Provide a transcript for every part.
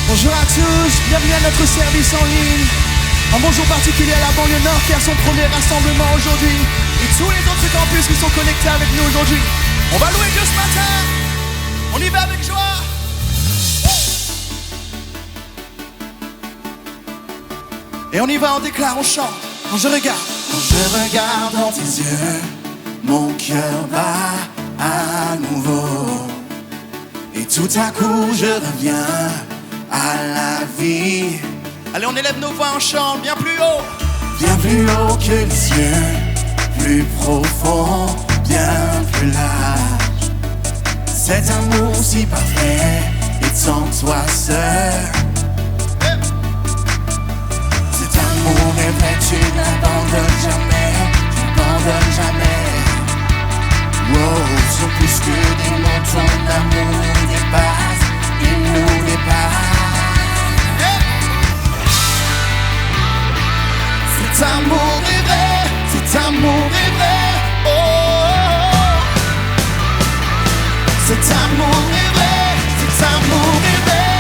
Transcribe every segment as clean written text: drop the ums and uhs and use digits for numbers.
Bonjour à tous, bienvenue à notre service en ligne. Un bonjour particulier à la banlieue nord qui a son premier rassemblement aujourd'hui. Et tous les autres campus qui sont connectés avec nous aujourd'hui. On va louer Dieu ce matin. On y va avec joie. Et on y va, on déclare, on chante. Quand je regarde dans tes yeux, mon cœur bat à nouveau. Et tout à coup je reviens à la vie. Allez, on élève nos voix, on chante bien plus haut. Bien plus haut que les cieux, plus profond, bien plus large. Cet amour si parfait est en toi seul. Cet amour est vrai, tu n'abandonnes jamais, tu n'abandonnes jamais. Wow, sont plus que des mots, ton amour nous dépasse, il nous dépasse. Cet amour est vrai, cet amour est vrai, oh, oh, oh. Cet amour est vrai, cet amour est vrai,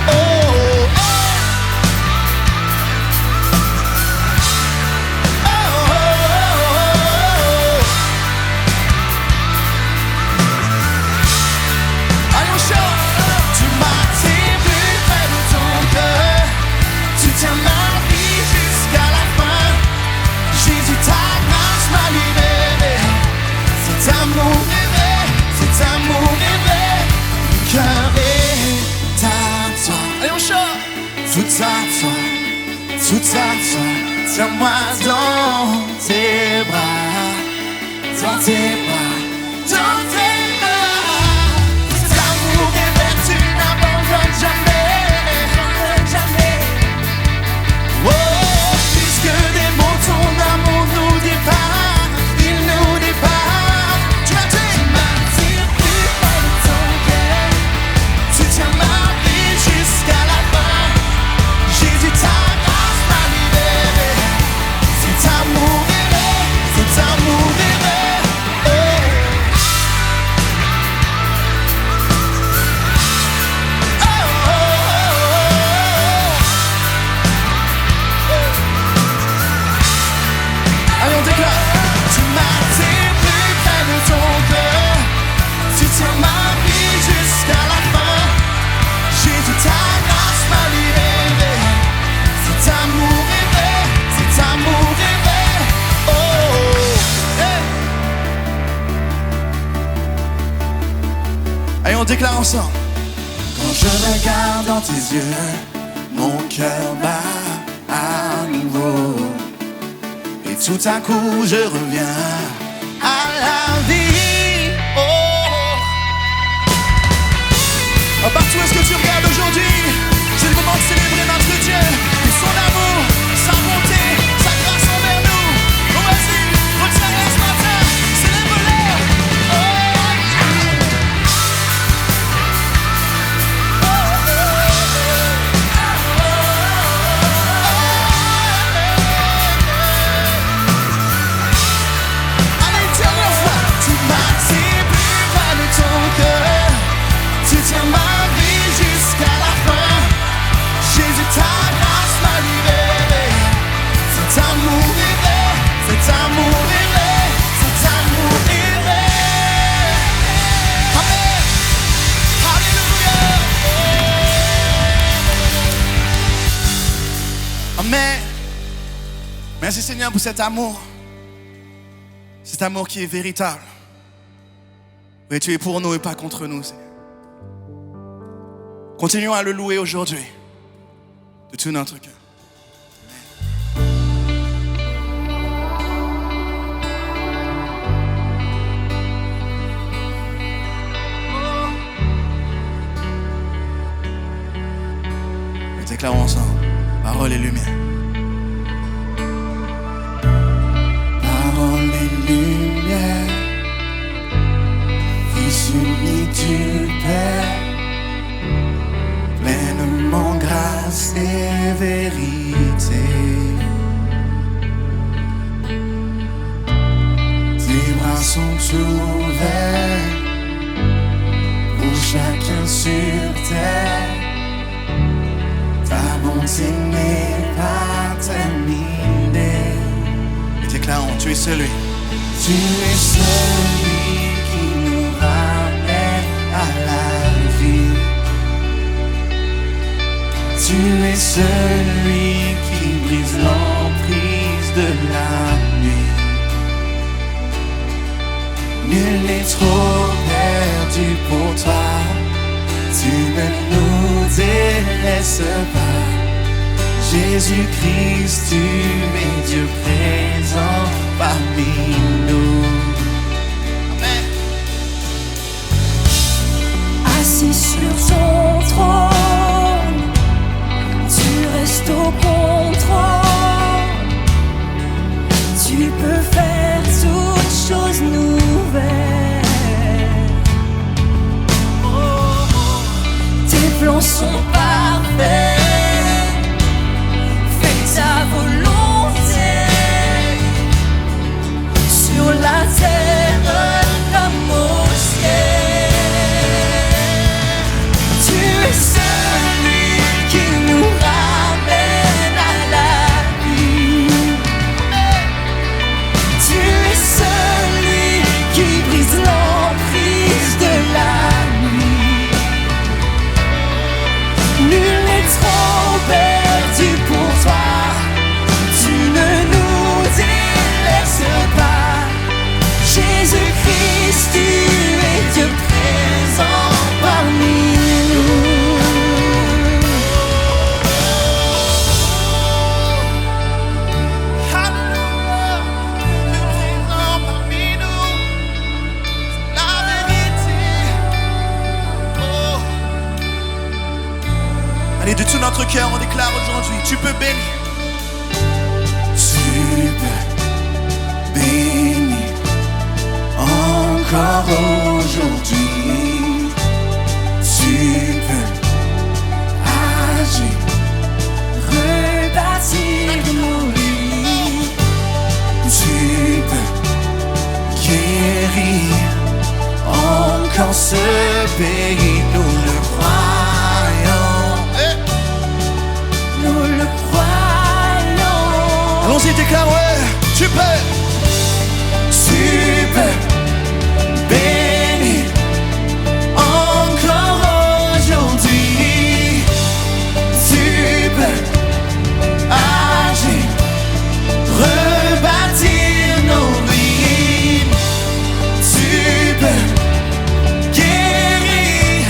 oh, oh, oh. Oh, oh, oh. Allez, on chante. Tu m'attires plus près de ton cœur, tu tiens ma vie jusqu'à la fin. Jésus, ta grâce m'a libéré. Cet amour est vrai, cet amour est vrai. Mon cœur est à toi. Allez, on chante. Tout à toi, tout à toi. Tiens-moi dans tes bras, dans tes bras, dans tes bras. Cet amour est vrai, tu n'abandonnes jamais, jamais. Oh, plus que des mots, ton amour nous dépasse, il nous dépasse. Tu m'attires plus près de ton cœur, tu tiens ma vie jusqu'à la fin. Jésus, ta grâce m'a libéré. Cet amour est vrai, cet amour est vrai, oh. Oh, oh, oh, oh. Allez, on déclare. Tu m'attires plus près de ton cœur, tu tiens ma vie jusqu'à la fin. Jésus, ta grâce m'a libéré. Cet amour est vrai, cet amour est vrai, oh, oh. Hey. Allez, on déclare ensemble. Quand je regarde dans tes yeux, mon cœur bat à nouveau. Et tout à coup je reviens à la vie, oh, oh. Partout où est-ce que tu regardes aujourd'hui, c'est le moment de célébrer notre Dieu et son amour, sa bonté, sa grâce envers nous. Oh, vas-y, retiens-la ce matin, célèbre-le, oh, oh, allez, une dernière fois. Tu m'attires plus près de ton cœur, tu tiens ma vie jusqu'à la fin. Jésus, ta grâce m'a libéré. Cet amour est vrai, cet amour est vrai, cet amour est vrai. Amen. Alléluia. Amen. Merci Seigneur pour cet amour qui est véritable. Oui, tu es pour nous et pas contre nous, Seigneur. Continuons à le louer aujourd'hui, de tout notre cœur. Et déclarons ensemble, parole et lumière. Parole et lumière, Fils uni du Père, pleinement grâce et vérité. Tes bras sont ouverts pour chacun sur terre. n'est pas terminé. Et déclarons, tu es celui. Tu es celui qui nous ramène à la vie. Tu es celui qui brise l'emprise de la nuit. Nul n'est trop perdu pour toi. Tu ne nous délaisses pas. Jésus-Christ, tu es Dieu présent parmi nous. Amen. Assis sur ton trône, tu restes au contrôle. Tu peux faire toutes choses nouvelles. Tes plans sont parfaits. Fais ta volonté sur la terre comme au ciel. Tu es celui qui nous ramène à la vie. Tu es celui qui brise l'emprise de la nuit. Nul n'est trop perdu pour toi. Tu ne nous délaisses pas. Jésus-Christ, tu es Dieu présent parmi nous. Alléluia, Dieu présent parmi nous, c'est la vérité. Oh. Allez, de tout notre cœur, on déclare aujourd'hui, tu peux bénir. Tu peux bénir encore aujourd'hui. Tu peux agir, rebâtir nos vies. Tu peux guérir encore ce pays, nous le croyons. Nous le croyons. Allons-y, déclare, ouais, tu peux bénir encore aujourd'hui. Tu peux agir, rebâtir nos vies. Tu peux guérir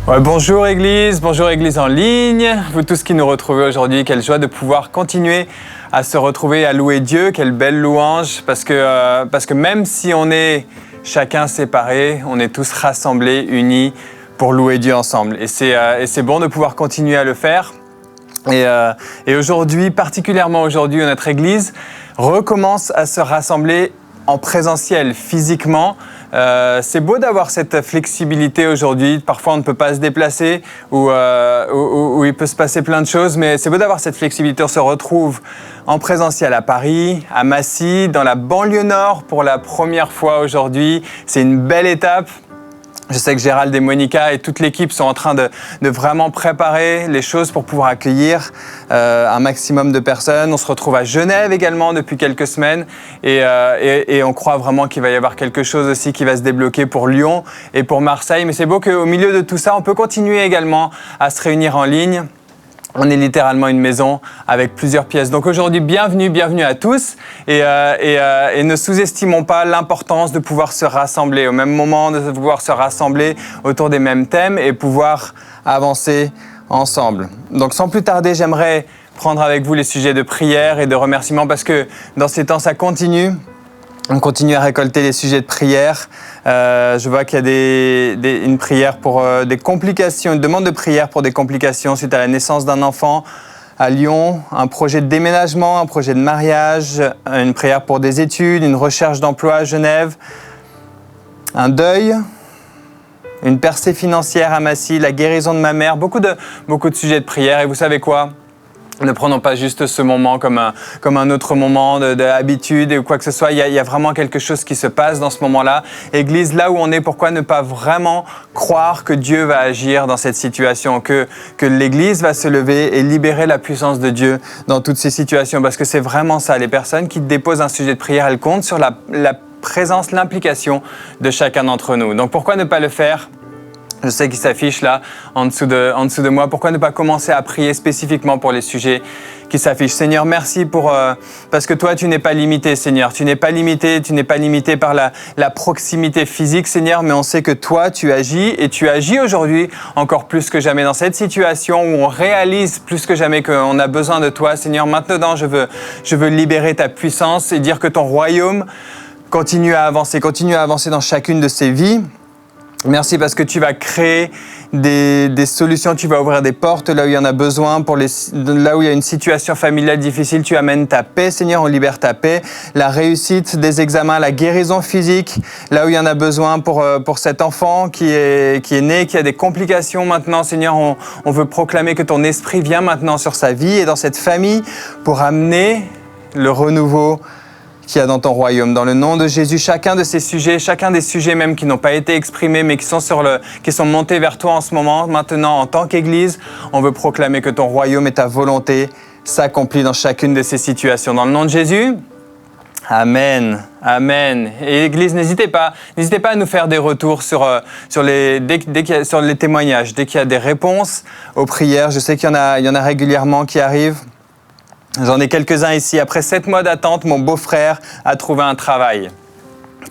Ouais, bonjour Église en ligne, vous tous qui nous retrouvez aujourd'hui, quelle joie de pouvoir continuer à se retrouver, à louer Dieu, quelle belle louange, parce que même si on est chacun séparés, on est tous rassemblés, unis pour louer Dieu ensemble. Et c'est bon de pouvoir continuer à le faire. Et aujourd'hui, particulièrement aujourd'hui, notre Église recommence à se rassembler en présentiel, physiquement. C'est beau d'avoir cette flexibilité aujourd'hui. Parfois, on ne peut pas se déplacer ou il peut se passer plein de choses, mais c'est beau d'avoir cette flexibilité. On se retrouve en présentiel à Paris, à Massy, dans la banlieue nord pour la première fois aujourd'hui. C'est une belle étape. Je sais que Gérald et Monica et toute l'équipe sont en train de vraiment préparer les choses pour pouvoir accueillir un maximum de personnes. On se retrouve à Genève également depuis quelques semaines et on croit vraiment qu'il va y avoir quelque chose aussi qui va se débloquer pour Lyon et pour Marseille. Mais c'est beau qu'au milieu de tout ça, on peut continuer également à se réunir en ligne. On est littéralement une maison avec plusieurs pièces. Donc aujourd'hui, bienvenue à tous et ne sous-estimons pas l'importance de pouvoir se rassembler au même moment, de pouvoir se rassembler autour des mêmes thèmes et pouvoir avancer ensemble. Donc sans plus tarder, j'aimerais prendre avec vous les sujets de prière et de remerciement parce que dans ces temps, ça continue. On continue à récolter les sujets de prière. Je vois qu'il y a une prière pour des complications, une demande de prière pour des complications suite à la naissance d'un enfant à Lyon, un projet de déménagement, un projet de mariage, une prière pour des études, une recherche d'emploi à Genève, un deuil, une percée financière à Massy, la guérison de ma mère, beaucoup de sujets de prière. Et vous savez quoi ? Ne prenons pas juste ce moment comme un autre moment d'habitude ou quoi que ce soit. Il y a vraiment quelque chose qui se passe dans ce moment-là. Église, là où on est, pourquoi ne pas vraiment croire que Dieu va agir dans cette situation, que l'Église va se lever et libérer la puissance de Dieu dans toutes ces situations. Parce que c'est vraiment ça. Les personnes qui déposent un sujet de prière, elles comptent sur la présence, l'implication de chacun d'entre nous. Donc pourquoi ne pas le faire ? Je sais qu'il s'affiche là, en dessous de moi. Pourquoi ne pas commencer à prier spécifiquement pour les sujets qui s'affichent ? Seigneur, merci parce que toi, tu n'es pas limité, Seigneur. Tu n'es pas limité par la proximité physique, Seigneur, mais on sait que toi, tu agis et tu agis aujourd'hui encore plus que jamais dans cette situation où on réalise plus que jamais qu'on a besoin de toi. Seigneur, maintenant, je veux libérer ta puissance et dire que ton royaume continue à avancer dans chacune de ces vies. Merci parce que tu vas créer des solutions, tu vas ouvrir des portes là où il y en a besoin, là où il y a une situation familiale difficile, tu amènes ta paix, Seigneur, on libère ta paix, la réussite des examens, la guérison physique, là où il y en a besoin pour cet enfant qui est né, qui a des complications maintenant, Seigneur, on veut proclamer que ton esprit vient maintenant sur sa vie et dans cette famille pour amener le renouveau qu'il y a dans ton royaume. Dans le nom de Jésus, chacun des sujets même qui n'ont pas été exprimés, mais qui sont montés vers toi en ce moment, maintenant, en tant qu'Église, on veut proclamer que ton royaume et ta volonté s'accomplissent dans chacune de ces situations. Dans le nom de Jésus, Amen. Amen. Et Église, n'hésitez pas à nous faire des retours sur les témoignages, dès qu'il y a des réponses aux prières. Je sais qu'il y en a régulièrement qui arrivent. J'en ai quelques-uns ici. Après 7 mois d'attente, mon beau-frère a trouvé un travail.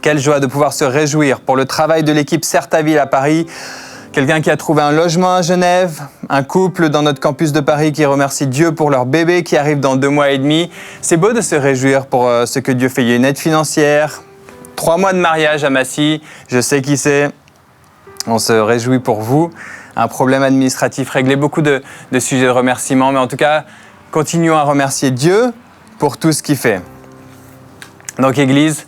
Quelle joie de pouvoir se réjouir pour le travail de l'équipe Certaville à Paris. Quelqu'un qui a trouvé un logement à Genève. Un couple dans notre campus de Paris qui remercie Dieu pour leur bébé qui arrive dans 2 mois et demi. C'est beau de se réjouir pour ce que Dieu fait. Il y a une aide financière. 3 mois de mariage à Massy. Je sais qui c'est. On se réjouit pour vous. Un problème administratif réglé. Beaucoup de sujets de remerciement. Mais en tout cas, continuons à remercier Dieu pour tout ce qu'il fait. Donc, Église,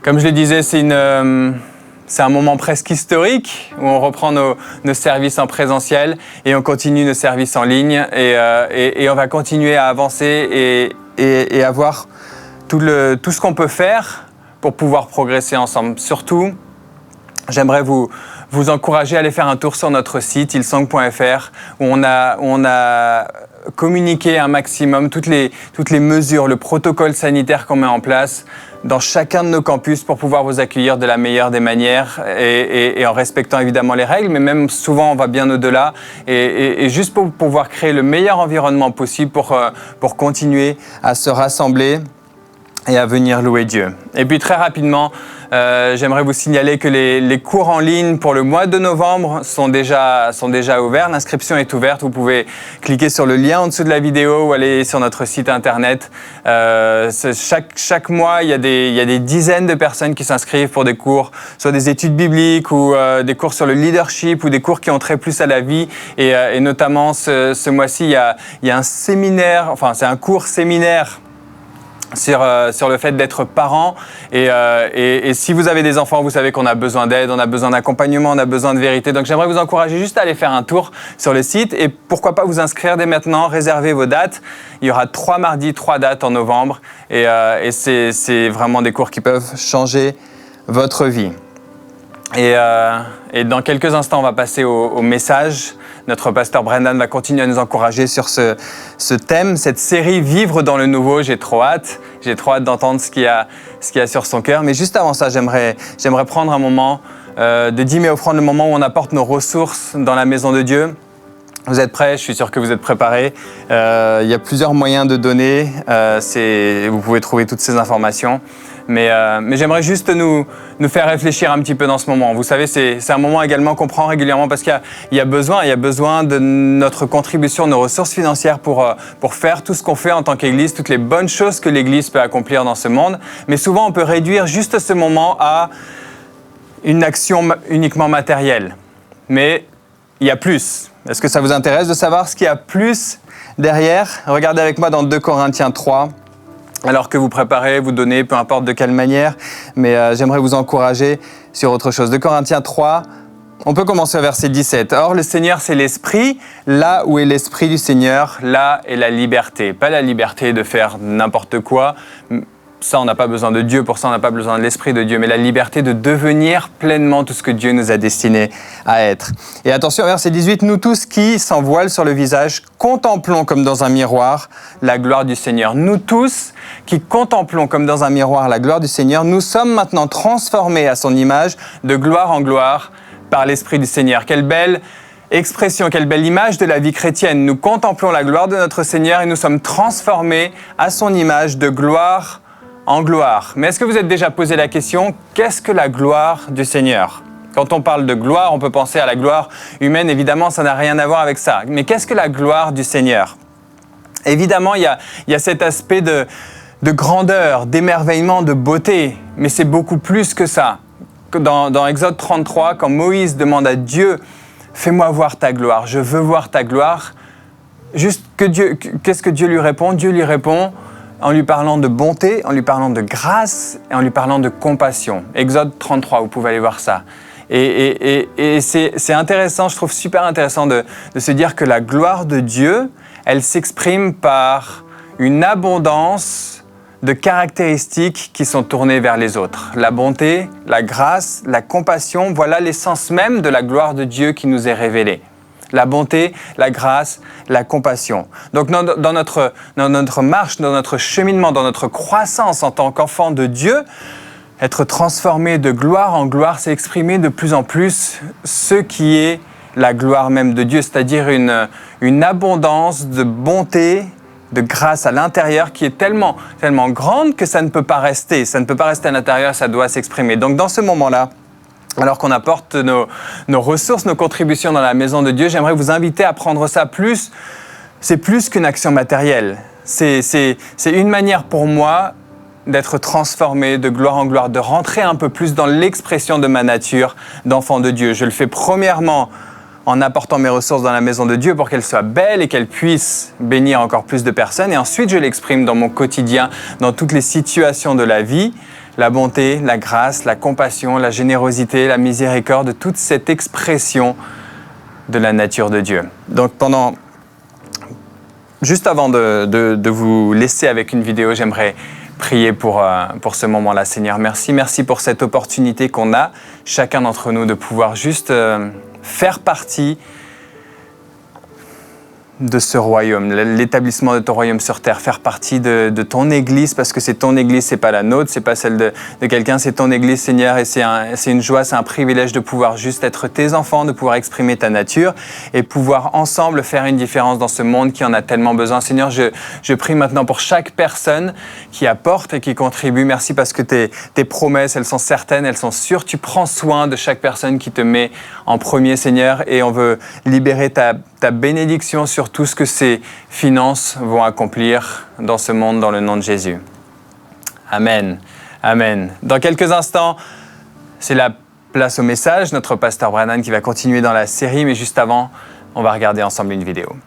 comme je le disais, c'est un moment presque historique où on reprend nos services en présentiel et on continue nos services en ligne et on va continuer à avancer et à voir tout ce qu'on peut faire pour pouvoir progresser ensemble. Surtout, j'aimerais vous encourager à aller faire un tour sur notre site ilsong.fr où on a communiqué un maximum toutes les mesures, le protocole sanitaire qu'on met en place dans chacun de nos campus pour pouvoir vous accueillir de la meilleure des manières et en respectant évidemment les règles, mais même souvent on va bien au-delà et juste pour pouvoir créer le meilleur environnement possible pour continuer à se rassembler et à venir louer Dieu. Et puis très rapidement, j'aimerais vous signaler que les cours en ligne pour le mois de novembre sont déjà ouverts. L'inscription est ouverte. Vous pouvez cliquer sur le lien en dessous de la vidéo ou aller sur notre site internet. Chaque mois, il y a des dizaines de personnes qui s'inscrivent pour des cours, soit des études bibliques ou des cours sur le leadership ou des cours qui ont trait plus à la vie. Et notamment, ce mois-ci, il y a un séminaire, enfin c'est un cours séminaire sur le fait d'être parent et si vous avez des enfants, vous savez qu'on a besoin d'aide, on a besoin d'accompagnement, on a besoin de vérité. Donc j'aimerais vous encourager juste à aller faire un tour sur le site et pourquoi pas vous inscrire dès maintenant, réserver vos dates. Il y aura 3 mardis, 3 dates en novembre et c'est vraiment des cours qui peuvent changer votre vie. Et dans quelques instants, on va passer au message. Notre pasteur Brendan va continuer à nous encourager sur ce thème, cette série « Vivre dans le nouveau ». J'ai trop hâte d'entendre ce qu'il y a sur son cœur. Mais juste avant ça, j'aimerais prendre un moment de dîmes et offrandes, le moment où on apporte nos ressources dans la maison de Dieu. Vous êtes prêts? Je suis sûr que vous êtes préparés. Il y a plusieurs moyens de donner. Vous pouvez trouver toutes ces informations. Mais j'aimerais juste nous faire réfléchir un petit peu dans ce moment. Vous savez, c'est un moment également qu'on prend régulièrement parce qu'il y a besoin de notre contribution, nos ressources financières pour faire tout ce qu'on fait en tant qu'Église, toutes les bonnes choses que l'Église peut accomplir dans ce monde. Mais souvent, on peut réduire juste ce moment à une action uniquement matérielle. Mais il y a plus. Est-ce que ça vous intéresse de savoir ce qu'il y a plus derrière? Regardez avec moi dans 2 Corinthiens 3. Alors que vous préparez, vous donnez, peu importe de quelle manière, mais j'aimerais vous encourager sur autre chose. 2 Corinthiens 3, on peut commencer au verset 17. « Or, le Seigneur, c'est l'Esprit. Là où est l'Esprit du Seigneur, là est la liberté. » Pas la liberté de faire n'importe quoi. Ça, on n'a pas besoin de Dieu, pour ça, on n'a pas besoin de l'Esprit de Dieu, mais la liberté de devenir pleinement tout ce que Dieu nous a destiné à être. Et attention, verset 18, « Nous tous qui, sans voile sur le visage, contemplons comme dans un miroir la gloire du Seigneur. » Nous tous qui contemplons comme dans un miroir la gloire du Seigneur, nous sommes maintenant transformés à son image de gloire en gloire par l'Esprit du Seigneur. Quelle belle expression, quelle belle image de la vie chrétienne. Nous contemplons la gloire de notre Seigneur et nous sommes transformés à son image de gloire en gloire. Mais est-ce que vous êtes déjà posé la question, qu'est-ce que la gloire du Seigneur? Quand on parle de gloire, on peut penser à la gloire humaine. Évidemment, ça n'a rien à voir avec ça. Mais qu'est-ce que la gloire du Seigneur? Évidemment, il y a cet aspect de grandeur, d'émerveillement, de beauté. Mais c'est beaucoup plus que ça. Dans Exode 33, quand Moïse demande à Dieu, « Fais-moi voir ta gloire, je veux voir ta gloire », qu'est-ce que Dieu lui répond? Dieu lui répond en lui parlant de bonté, en lui parlant de grâce et en lui parlant de compassion. Exode 33, vous pouvez aller voir ça. Et c'est intéressant, je trouve super intéressant de se dire que la gloire de Dieu, elle s'exprime par une abondance de caractéristiques qui sont tournées vers les autres. La bonté, la grâce, la compassion, voilà l'essence même de la gloire de Dieu qui nous est révélée. La bonté, la grâce, la compassion. Donc dans notre marche, dans notre cheminement, dans notre croissance en tant qu'enfant de Dieu, être transformé de gloire en gloire, c'est exprimer de plus en plus ce qui est la gloire même de Dieu, c'est-à-dire une abondance de bonté, de grâce à l'intérieur qui est tellement grande que ça ne peut pas rester. Ça ne peut pas rester à l'intérieur, ça doit s'exprimer. Donc dans ce moment-là, alors qu'on apporte nos ressources, nos contributions dans la maison de Dieu, j'aimerais vous inviter à prendre ça plus. C'est plus qu'une action matérielle. C'est une manière pour moi d'être transformé de gloire en gloire, de rentrer un peu plus dans l'expression de ma nature d'enfant de Dieu. Je le fais premièrement en apportant mes ressources dans la maison de Dieu pour qu'elle soit belle et qu'elle puisse bénir encore plus de personnes. Et ensuite, je l'exprime dans mon quotidien, dans toutes les situations de la vie. La bonté, la grâce, la compassion, la générosité, la miséricorde, toute cette expression de la nature de Dieu. Donc juste avant de vous laisser avec une vidéo, j'aimerais prier pour ce moment-là. Seigneur, merci pour cette opportunité qu'on a, chacun d'entre nous, de pouvoir juste faire partie de ce royaume, l'établissement de ton royaume sur terre, faire partie de ton Église, parce que c'est ton Église, c'est pas la nôtre, c'est pas celle de quelqu'un, c'est ton Église, Seigneur, et c'est une joie, c'est un privilège de pouvoir juste être tes enfants, de pouvoir exprimer ta nature et pouvoir ensemble faire une différence dans ce monde qui en a tellement besoin. Seigneur, je prie maintenant pour chaque personne qui apporte et qui contribue. Merci parce que tes promesses, elles sont certaines, elles sont sûres. Tu prends soin de chaque personne qui te met en premier, Seigneur, et on veut libérer ta bénédiction sur tout ce que ces finances vont accomplir dans ce monde, dans le nom de Jésus. Amen. Amen. Dans quelques instants, c'est la place au message, notre pasteur Brannan qui va continuer dans la série, mais juste avant, on va regarder ensemble une vidéo.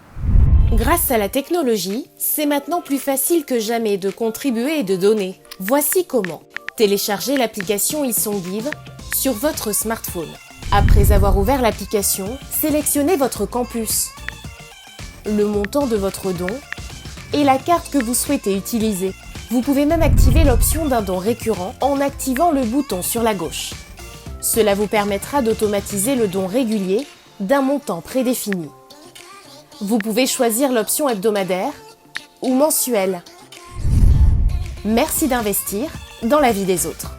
Grâce à la technologie, c'est maintenant plus facile que jamais de contribuer et de donner. Voici comment. Téléchargez l'application eSongGive sur votre smartphone. Après avoir ouvert l'application, sélectionnez votre campus, le montant de votre don et la carte que vous souhaitez utiliser. Vous pouvez même activer l'option d'un don récurrent en activant le bouton sur la gauche. Cela vous permettra d'automatiser le don régulier d'un montant prédéfini. Vous pouvez choisir l'option hebdomadaire ou mensuelle. Merci d'investir dans la vie des autres.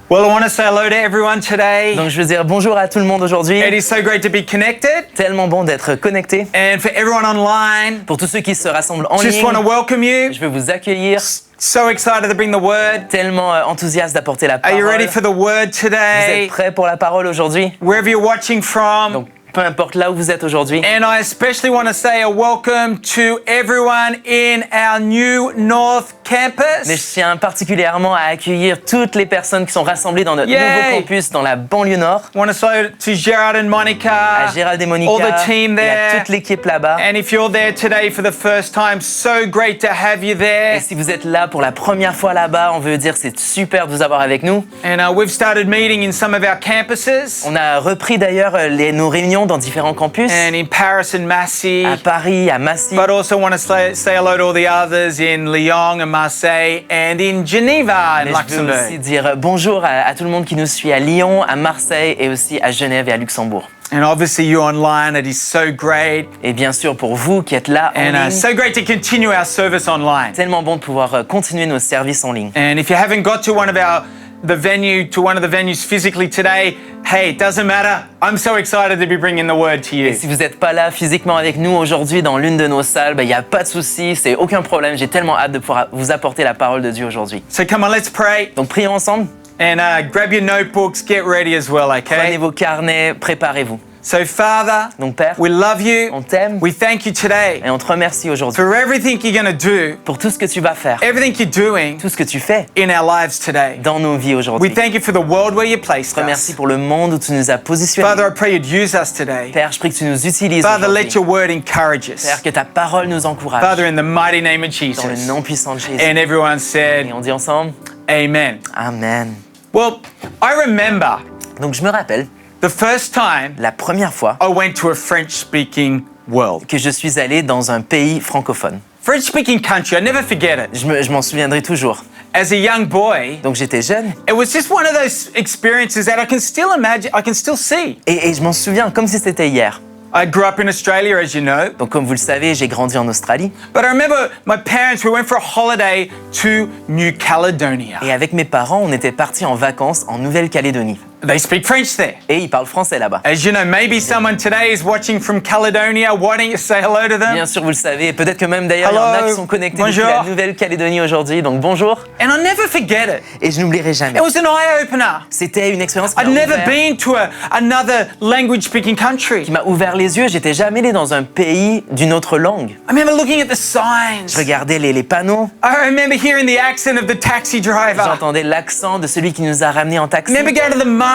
Well, I want to say hello to everyone today. Donc je veux dire bonjour à tout le monde aujourd'hui. It is so great to be connected. Tellement bon d'être connecté. And for everyone online, Pour tous ceux qui se rassemblent en just ligne, want to welcome you. je veux vous accueillir. So excited to bring the word. Tellement enthousiaste d'apporter la Are parole. you ready for the word Vous today? êtes prêts pour la parole aujourd'hui? Wherever you're watching from. Donc peu importe là où vous êtes aujourd'hui. And I especially want to say a welcome to everyone in our new North campus. Mais je tiens particulièrement à accueillir toutes les personnes qui sont rassemblées dans notre Yay! nouveau campus dans la banlieue nord. I want to say to Gerard and Monica, À Gérald et Monica, all the team et à there. toute l'équipe là-bas. And if you're there today for the first time, so great to have you there. Et si vous êtes là pour la première fois là-bas, on veut dire c'est super de vous avoir avec nous. And we've started meeting in some of our campuses. On a repris d'ailleurs nos réunions dans différents campus. And in Paris and Massy. À Paris, à Massy. But also want to say hello to all the others in Lyon and Marseille and in Geneva and Mais je veux aussi Luxembourg. dire bonjour à tout le monde qui nous suit à Lyon, à Marseille et aussi à Genève et à Luxembourg. And obviously you're online, it is so great. Et bien sûr pour vous qui êtes là en And ligne, so great to continue our service online. tellement bon de pouvoir continuer nos services en ligne. And if you haven't got to one of the venues physically today, hey, it doesn't matter. I'm so excited to be bringing the word to you. Et si vous n'êtes pas là physiquement avec nous aujourd'hui dans l'une de nos salles, il n'y a pas de souci, c'est aucun problème. J'ai tellement hâte de pouvoir vous apporter la parole de Dieu aujourd'hui. So come on, let's pray. Donc prions ensemble, And grab your notebooks, get ready as well, prenez okay? vos carnets, préparez-vous. So Father, Donc Père, we love you. on t'aime We thank you today et on te remercie aujourd'hui for everything you're going to do, pour tout ce que tu vas faire, everything you're doing tout ce que tu fais in our lives today. dans nos vies We aujourd'hui. thank you for the world where you placed Je te remercie us. pour le monde où tu nous as positionnés. Father, I pray you'd use us today. Père, je prie que tu nous utilises Father, let aujourd'hui. your word encourage us. Père, que ta parole nous encourage. Father, in the mighty name of Dans le Jesus. nom puissant de Jésus. And everyone said, Et on dit ensemble, Amen. Amen. Well, I remember Donc je me rappelle, the first time la première fois I went to a French-speaking world. que je suis allé dans un pays francophone. French-speaking country, I never forget it. Je m'en souviendrai toujours. As a young boy, Donc j'étais jeune it was just one of those experiences that I can still imagine, I can still see. et je m'en souviens comme si c'était hier. I grew up in Australia, as you know. Donc comme vous le savez, j'ai grandi en Australie. But I remember my parents, we went for a holiday to New Caledonia. Et avec mes parents, on était partis en vacances en Nouvelle-Calédonie. They speak French there. Et ils parlent français là-bas. As you know, maybe someone today is watching from Caledonia. Why don't you say hello to them? Bien sûr, vous le savez. Peut-être que même d'ailleurs, il y en a Hello. qui sont connectés Bonjour. depuis la Nouvelle-Calédonie aujourd'hui. Donc bonjour. And I'll never forget it. Et je n'oublierai jamais. It was an eye-opener. C'était une expérience qui I'd m'a never ouvert, been to another language-speaking country. qui m'a ouvert les yeux. J'étais jamais allé dans un pays d'une autre langue. I remember looking at the Je signs. regardais les panneaux. I remember hearing the accent of the taxi driver. J'entendais l'accent de celui qui nous a ramenés en I taxi. remember going to the markets.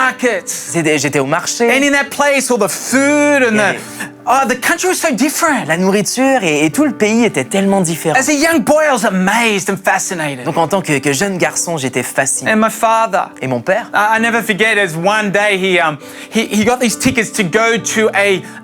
J'étais au marché. And in that place, all the food and the country was so different. La nourriture et tout le pays était tellement différent. As a young boy, I was amazed and fascinated. Donc en tant que jeune garçon, j'étais fasciné. And my father, Et mon père, I never forget, as one day he got these tickets to go to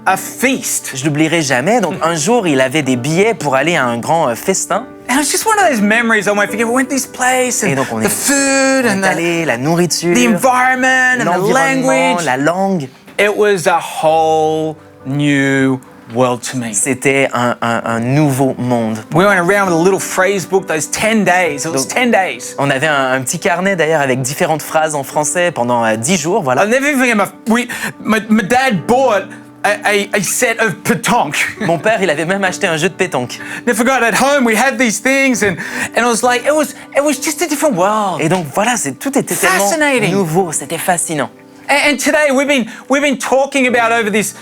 a feast. je l'oublierai jamais. Donc un jour, il avait des billets pour aller à un grand festin. And it was just one of those memories I won't forget. We went to this place Et and donc on the est, food on and est allé, la nourriture, the environment and the l'environnement, language. la langue. It was a whole new world to me. C'était un nouveau monde. We went around with a little phrase book those 10 days. It was 10 days. On avait un petit carnet d'ailleurs avec différentes phrases en français pendant 10 jours, voilà. I'll never forget my dad bought a set of pétanque. Mon père, il avait même acheté un jeu de pétanque. Never forgot at home we had these things and it was like it was just a different world. Et donc voilà, tout était tellement Fascinating. nouveau, c'était fascinant. And today we've been talking about over this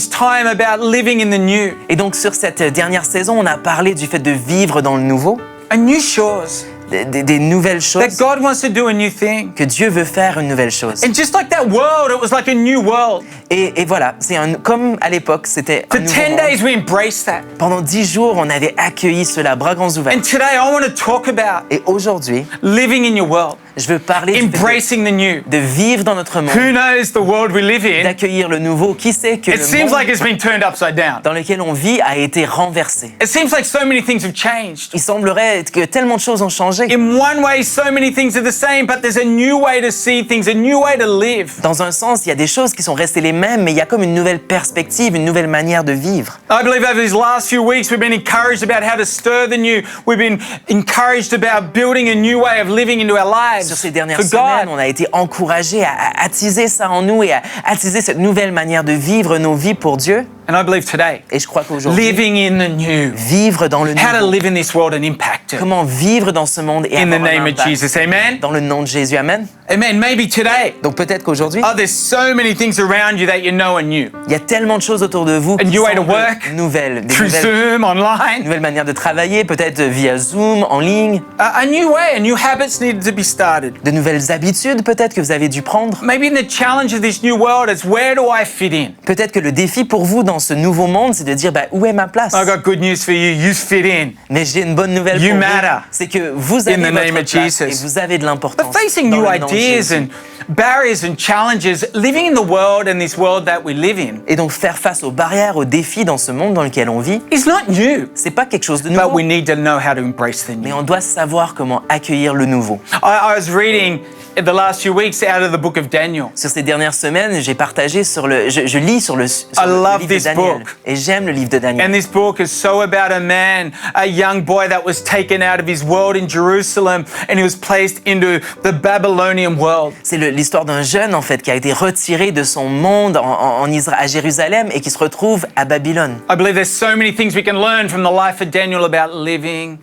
time about living in the new. Et donc sur cette dernière saison, on a parlé du fait de vivre dans le nouveau, A new shores. des nouvelles That choses, God wants to do a new thing. que Dieu veut faire une nouvelle chose. And just like that world, it was like a new world. Et voilà, comme à l'époque, c'était un For nouveau 10 monde. days we embraced that. Pendant 10 jours, on avait accueilli cela, bras grands ouverts. And today I want to talk about Et aujourd'hui, living in your world, je veux parler du fait embracing the new. de vivre dans notre monde, Who knows the world we live in? d'accueillir le nouveau. Qui sait que It le seems monde like it's been turned upside down. dans lequel on vit a été renversé. It seems like so many things have changed. Il semblerait que tellement de choses ont changé. In one way, so many things are the same, but there's a new way to see things, a new way to live. Dans un sens, il y a des choses qui sont restées les mêmes, mais il y a comme une nouvelle perspective, une nouvelle manière de vivre. I believe over these last few weeks, we've been encouraged about how to stir the new. We've been encouraged about building a new way of living into our lives Sur ces dernières for semaines, God. on a été encouragés à attiser ça en nous et à attiser cette nouvelle manière de vivre nos vies pour Dieu. And I believe today, Et je crois qu'aujourd'hui, living in the new, vivre dans le how to nouveau, live in this world and impact it. comment vivre dans ce monde et In the avoir un name of impact. Jesus, amen? Dans le nom de Jésus, amen. Amen. Maybe today, Donc peut-être qu'aujourd'hui, there's so many things around you that you know are new. il y a tellement de choses autour de vous A qui new way to semblent work, nouvelles, des Through Zoom, online. nouvelles manières de travailler, peut-être via Zoom, en ligne, A new way, new habits needed to be started. de nouvelles habitudes peut-être que vous avez dû prendre. Maybe the challenge of this new world is where do I fit in? Peut-être que le défi pour vous dans ce nouveau monde, c'est de dire où est ma place. I got good news for you. You fit in. Mais j'ai une bonne nouvelle You pour matter. vous, c'est que vous avez In the votre name of place et Jesus. vous avez de l'importance. But facing dans new le nom de ideas Jésus. and barriers and challenges, living in the world and this world that we live in Et donc faire face aux barrières, aux défis dans ce monde dans lequel on vit, is not new. c'est pas quelque chose de But nouveau. we need to know how to embrace the Mais new. on doit savoir comment accueillir le nouveau. I was reading in the last few weeks out of the book of Daniel. Sur ces dernières semaines, j'ai partagé je lis sur le love livre de this Daniel. book. Et j'aime le livre de Daniel. And this book is so about a man, a young boy that was taken out of his world in Jerusalem and he was placed into the Babylonian world. C'est l'histoire d'un jeune en fait qui a été retiré de son monde à Jérusalem et qui se retrouve à Babylone. I believe there's so many things we can learn from the life of Daniel about living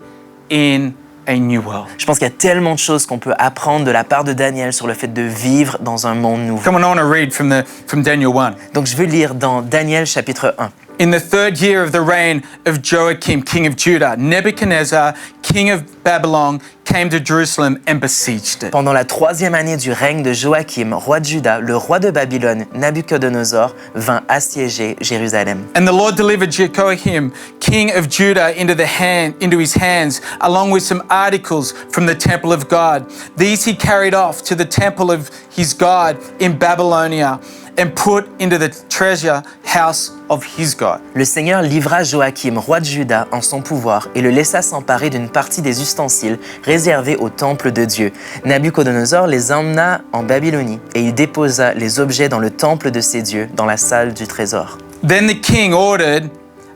in a new world. Je pense qu'il y a tellement de choses qu'on peut apprendre de la part de Daniel sur le fait de vivre dans un monde nouveau. Come on, I want to read from Daniel 1. Donc je veux lire dans Daniel chapitre 1. In the third year of the reign of Joachim, king of Judah, Nebuchadnezzar, king of Babylon, came to Jerusalem and besieged it. Pendant la 3e année du règne de Joachim, roi de Juda, le roi de Babylone, Nabuchodonosor, vint assiéger Jérusalem. And the Lord delivered Jehoiakim, king of Judah, into his hands, along with some articles from the temple of God. These he carried off to the temple of his God in Babylonia and put into the treasure house of his God. Le Seigneur livra Joachim, roi de Juda, en son pouvoir et le laissa s'emparer d'une partie des ustensiles réservés au temple de Dieu. Nabuchodonosor les emmena en Babylonie et il déposa les objets dans le temple de ses dieux, dans la salle du trésor. Then the king ordered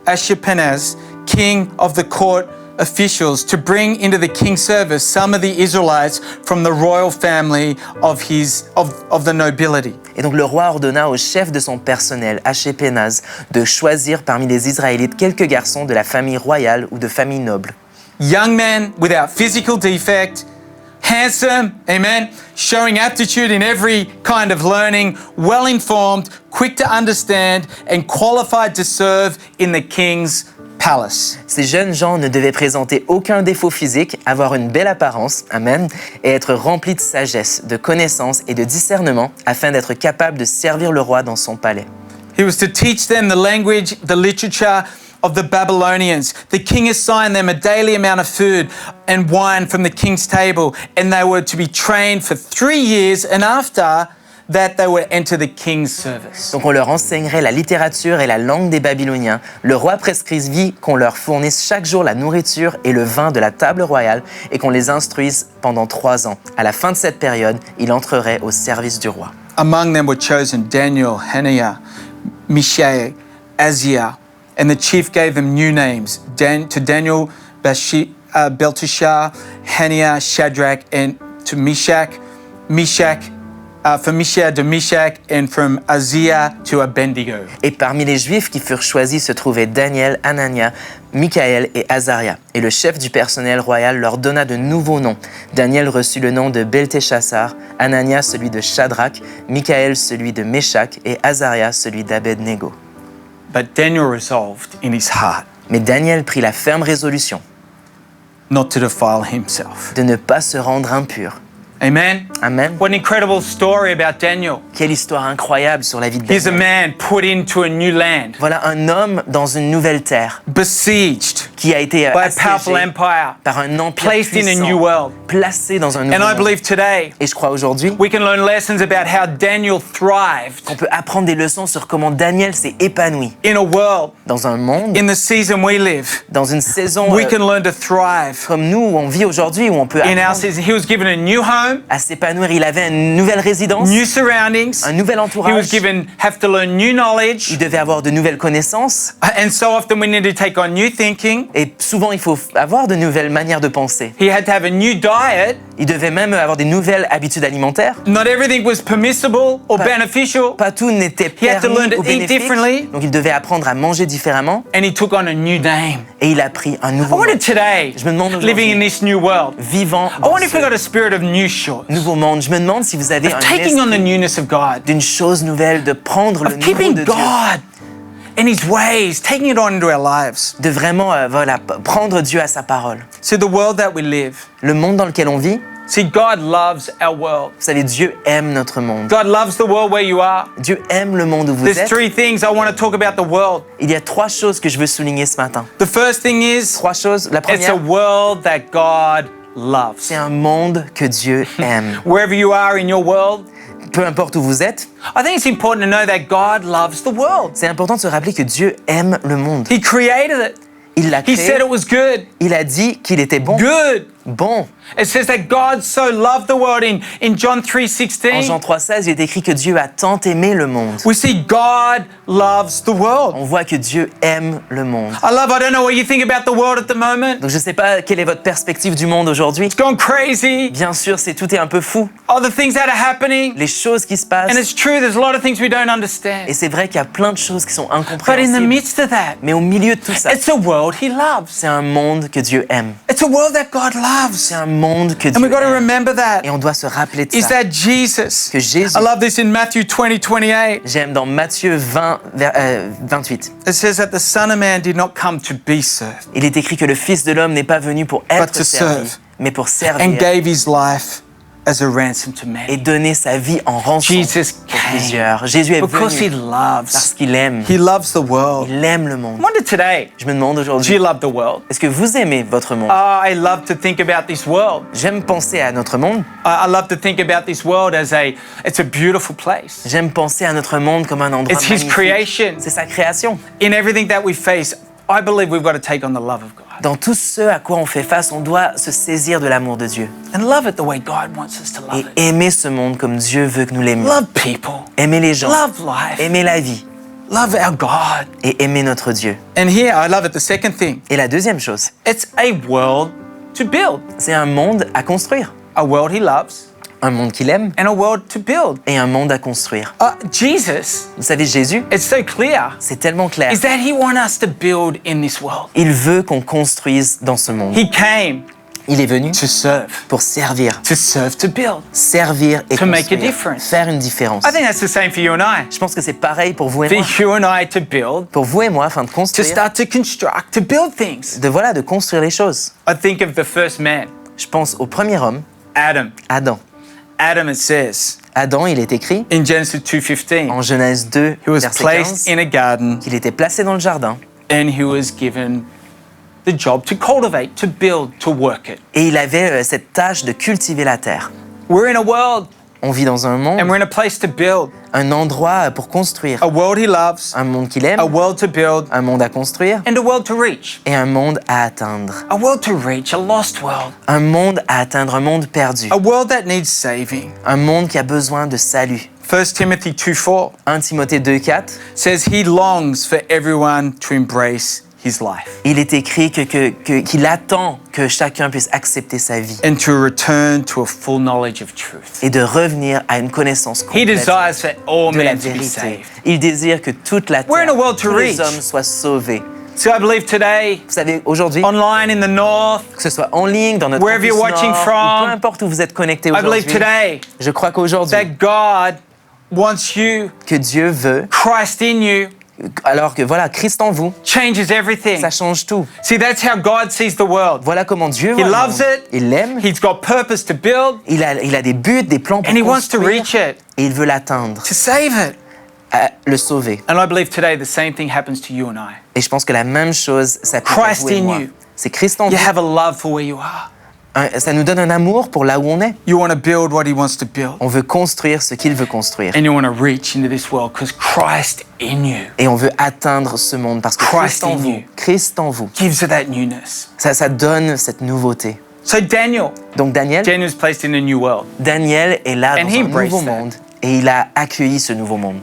Ashpenaz, king of the court officials, to bring into the king's service some of the Israelites from the royal family of the nobility. Et donc le roi ordonna au chef de son personnel, Ashpenaz, de choisir parmi les Israélites quelques garçons de la famille royale ou de famille noble. Young men without physical defect, handsome, amen, showing aptitude in every kind of learning, well-informed, quick to understand, and qualified to serve in the king's palace. Ces jeunes gens ne devaient présenter aucun défaut physique, avoir une belle apparence, amen, et être remplis de sagesse, de connaissance et de discernement afin d'être capables de servir le roi dans son palais. He was to teach them the language, the literature of the Babylonians. The king assigned them a daily amount of food and wine from the king's table, and they were to be trained for 3 years, and after that they would enter the king's service. Donc on leur enseignerait la littérature et la langue des Babyloniens. Le roi prescrivit qu'on leur fournisse chaque jour la nourriture et le vin de la table royale et qu'on les instruise pendant 3 ans. À la fin de cette période, il entrerait au service du roi. Among them were chosen Daniel, Hananiah, Mishael, Azariah, and the chief gave them new names. To Daniel, Belteshazzar, Hananiah, Shadrach, and to Meshach, from Meshach to Meshach, and from Azariah to Abednego. Et parmi les Juifs qui furent choisis se trouvaient Daniel, Hanania, Michaël et Azariah. Et le chef du personnel royal leur donna de nouveaux noms. Daniel reçut le nom de Belteshazzar, Hanania celui de Shadrach, Michaël celui de Meshach et Azariah celui d'Abednego. But Daniel resolved in his heart Mais Daniel prit la ferme résolution not to defile himself. de ne pas se rendre impur. Amen? Amen. What an incredible story about Daniel. Quelle histoire incroyable sur la vie de Here's a Daniel. man put into a new land, Voilà un homme dans une nouvelle terre besieged qui a été by a powerful assiégé empire, par un empire placed in a new puissant, world. placé dans un And nouveau I monde. believe today Et je crois aujourd'hui we can learn lessons about how Daniel thrived qu'on peut apprendre des leçons sur comment Daniel s'est épanoui in a world, dans un monde, in the season we live. dans une saison We can learn to thrive comme nous où on vit aujourd'hui, où on peut in our apprendre season. He was given a new home, à s'épanouir. Il avait une nouvelle résidence, new surroundings. un nouvel He was entourage. have to learn new knowledge. Il devait avoir de nouvelles connaissances. And so often we need to take on new thinking. Et souvent, il faut avoir de nouvelles manières de penser. He had to have a new diet. Il devait même avoir des nouvelles habitudes alimentaires. Not everything was permissible or Pas- beneficial. Pas tout n'était He had to learn permis to ou eat differently. bénéfique. Donc, il devait apprendre à manger différemment. And he took on a new name. Et il a pris un I nouveau wonder monde. today, Je me demande living in aujourd'hui, this new world, vivant I dans wonder if we got ce a spirit of new short, nouveau monde. Je me demande si vous avez un taking on the esprit newness of God, d'une chose nouvelle, de prendre le of nouveau keeping de Dieu. God and His ways, taking it on into our lives. De vraiment prendre Dieu à sa parole. See, the world that we live, Le monde dans lequel on vit, see, God loves our world. vous savez, Dieu aime notre monde. God loves the world where you are. Dieu aime le monde où vous There's êtes. 3 things I want to talk about the world. Il y a 3 choses que je veux souligner ce matin. The first thing is, 3 choses. La it's a première, world that God loves. c'est un monde que Dieu aime. Wherever you are in your world, Peu importe où vous êtes, I think it's important to know that God loves the world. c'est important de se rappeler que Dieu aime le monde. He created it. Il l'a He said créé. it was good. Il a dit qu'il était bon. Good. Bon. It says that God so loved the world in John En 3:16. Jean 3,16, il est écrit que Dieu a tant aimé le monde. We see God loves the world. On voit que Dieu aime le monde. I don't know what you think about the world at the moment. Donc je ne sais pas quelle est votre perspective du monde aujourd'hui. It's gone crazy. Bien sûr, tout est un peu fou. All the things that are happening. Les choses qui se passent. And it's true, there's a lot of things we don't understand. Et c'est vrai qu'il y a plein de choses qui sont But in the incompréhensibles. midst of that, Mais au milieu de tout ça, it's a world He loves. c'est un monde que Dieu aime. It's a world that God C'est loves. un monde que And Dieu we've got to aime. remember that. Et on doit se rappeler de Is ça. that Jesus? Que Jésus, I love this in Matthew 20:28. j'aime dans Matthieu 28, It says that the Son of Man did not come to be served, il est écrit que le Fils de l'homme n'est pas venu pour But être to servi, serve. mais pour and servir gave His life as a ransom to et many. donner sa vie en rançon Jesus pour came plusieurs. Jésus est because He venu loves. parce qu'il aime. He loves the world. Il aime le monde. I wonder today, Je me demande do aujourd'hui, you love the world? est-ce que vous aimez votre monde? I love to think about this world. J'aime penser à notre monde. I love to think about this world as it's a beautiful place. J'aime penser à notre monde comme un endroit It's His magnifique. creation. C'est sa création. In everything that we face, I believe we've got to take on the love of God Dans tout ce à quoi on fait face, on doit se saisir de l'amour de Dieu and love it the way God wants us to love et it. aimer ce monde comme Dieu veut que nous l'aimions. Love people, Aimer les gens, love life, aimer la vie love our God. et aimer notre Dieu. And here, I love it. The second thing, Et la deuxième chose, it's a world to build. c'est un monde à construire. A world He loves Un monde qu'il aime and a world to build. et un monde à construire. Jesus, Vous savez, Jésus, it's so clear, c'est tellement clair. is that He wants us to build in this world. Il veut qu'on construise dans ce monde. He came Il est venu to serve, pour servir, to build. servir et To make a construire, difference. faire une différence. I think that's the same for you and I. Je pense que c'est pareil pour vous et moi. For you and I to build, Pour vous et moi, afin de to construire, start to construct, to build things. de construire les choses. I think of the first man, Je pense au premier homme, Adam. Adam. Adam, it says Adam, il est écrit in Genesis 2:15, en Genèse 2, he was verset placed 15, in a garden qu'il était placé dans le jardin and he was given the job to cultivate, to build, to work it. et il avait cette tâche de cultiver la terre. We're in a world On vit dans un and monde, we're in a place to build. un endroit pour construire, A world he loves, un monde qu'il aime, a world to build, un monde à construire and a world to reach. et un monde à atteindre. A world to reach, a lost world. Un monde à atteindre, un monde perdu, A world that needs saving. un monde qui a besoin de salut. 1 Timothy 2:4 1 Timothée 2,4, says he longs for everyone to embrace his life il est écrit qu'il attend que chacun puisse accepter sa vie and to return to a full knowledge of truth. et de revenir à une connaissance He complète desires for all de la men to be vérité. saved. Il désire que toute la We're in terre, a world to tous les reach. hommes soient sauvés. So I believe today, Vous savez, aujourd'hui, online in the north, que ce soit en ligne, dans notre Wherever campus you're watching nord, from, ou peu importe où vous êtes connectés I believe aujourd'hui, today je crois qu'aujourd'hui, that God wants you, que Dieu veut, Christ in you, alors que voilà, Christ en vous, changes everything. ça change tout. See, that's how God sees the world. Voilà comment Dieu He voit le loves monde. it. Il l'aime, He's got purpose to build, il a des buts, des plans pour and he wants to construire, reach it, et il veut l'atteindre, to save it. le sauver. And I believe today the same thing happens to you and I. Et je pense que la même chose s'applique à Christ vous et in moi. you. C'est Christ en You vous. have a love for where you are. Ça nous donne un amour pour là où on est. You want to build what he wants to build. On veut construire ce qu'il veut construire. And you want to reach into this world because Christ in you Et on veut atteindre ce monde parce que Christ Christ en in vous, you. Christ en vous, gives it that newness. ça donne cette nouveauté. So Daniel Donc Daniel was placed in a new world. est là And dans he un embraced nouveau that. monde et il a accueilli ce nouveau monde.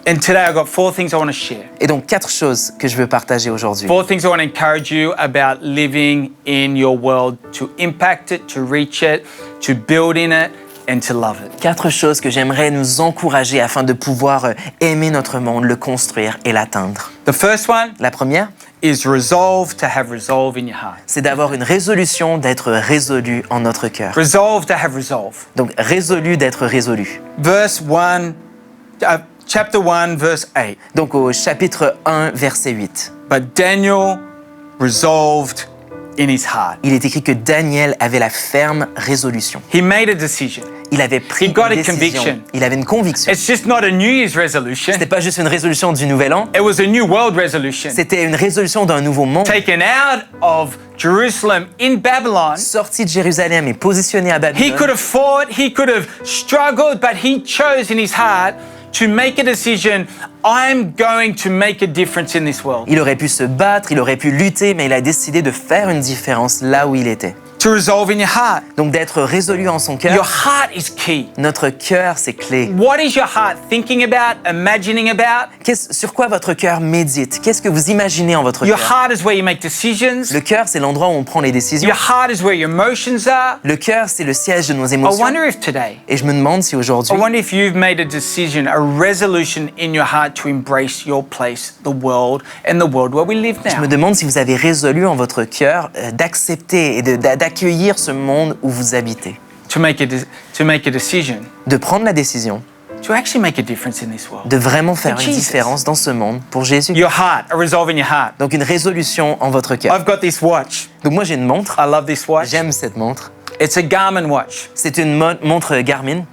And today I've got 4 things I want to share. Et donc 4 choses que je veux partager aujourd'hui. 4 things I want to encourage you about living in your world, to impact it, to reach it, to build in it, and to love it. 4 choses que j'aimerais nous encourager afin de pouvoir aimer notre monde, le construire et l'atteindre. The first one La première, is resolve to have resolve in your heart. c'est d'avoir une résolution d'être résolu en notre cœur. Resolve to have resolve. Donc résolu d'être résolu. Chapter 1, verse 8. Donc au chapitre 1, verset 8, But Daniel resolved in his heart. il est écrit que Daniel avait la ferme résolution. He made a decision. Il avait pris He got une a décision. conviction. Il avait une conviction. It's just not a New Year's resolution. C'était pas juste une résolution du nouvel an, It was a new world resolution. c'était une résolution d'un nouveau monde. Taken out of Jerusalem in Babylon. Sorti de Jérusalem et positionné à He could Babylone. have fought, he could have struggled, but he chose in his heart to make a decision. I'm going to make a difference in this world. Il aurait pu se battre, il aurait pu lutter, mais il a décidé de faire une différence là où il était. To resolve in your heart. Donc d'être résolu en son Your cœur. heart is key. Notre cœur, c'est clé. What is your heart thinking about, imagining about? Sur quoi votre cœur médite? Qu'est-ce que vous imaginez en votre Your cœur? heart is where you make decisions. Le cœur, c'est l'endroit où on prend les décisions. Your heart is where your emotions are. Le cœur, c'est le siège de nos I émotions. wonder if today, Et je me demande si aujourd'hui, I wonder if you've made a decision, a resolution in your heart to embrace your place, the world, and the world where we live je me now. demande si vous avez résolu en votre cœur d'accepter et d'accueillir ce monde où vous habitez. To make a decision De prendre la décision to actually make a difference in this world. de vraiment faire For une Jesus. différence dans ce monde pour Jésus. Your heart, a resolve in your heart. Donc une résolution en votre cœur. I've got this watch. Donc moi j'ai une montre. I love this watch. J'aime cette montre. It's a Garmin watch. C'est une montre Garmin.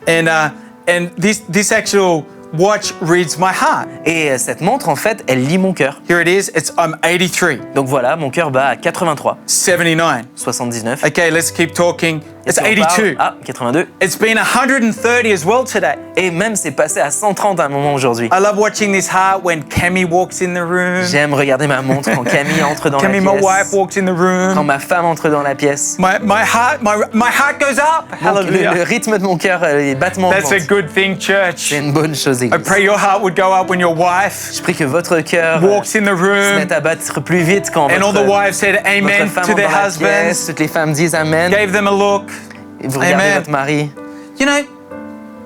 And this actual watch reads my heart. Et cette montre, en fait, elle lit mon cœur. Here it is. I'm 83, Donc voilà, mon cœur bat à 83, 79. 79. Okay, let's keep talking. It's Et si on parle- 82. Ah, 82. It's been 130 as well today. Et même c'est passé à 130 à un moment aujourd'hui. I love watching this heart when Cammy walks in the room. J'aime regarder ma montre quand Camille entre dans Cammy, la my wife, pièce. walks in the Quand room. ma femme entre dans la pièce. My heart goes up. Donc, le Hallelujah. rythme de mon cœur, les battements That's a augmentent. good thing, church. C'est une bonne chose, I Église. pray your heart would go up when your wife Je prie que votre cœur walks in the se room. mette à battre plus vite quand And all the votre wives said amen femme to entre their dans la husbands. pièce. Toutes les femmes disent Amen. Gave them a look. Et vous regardez Amen. votre mari. You know,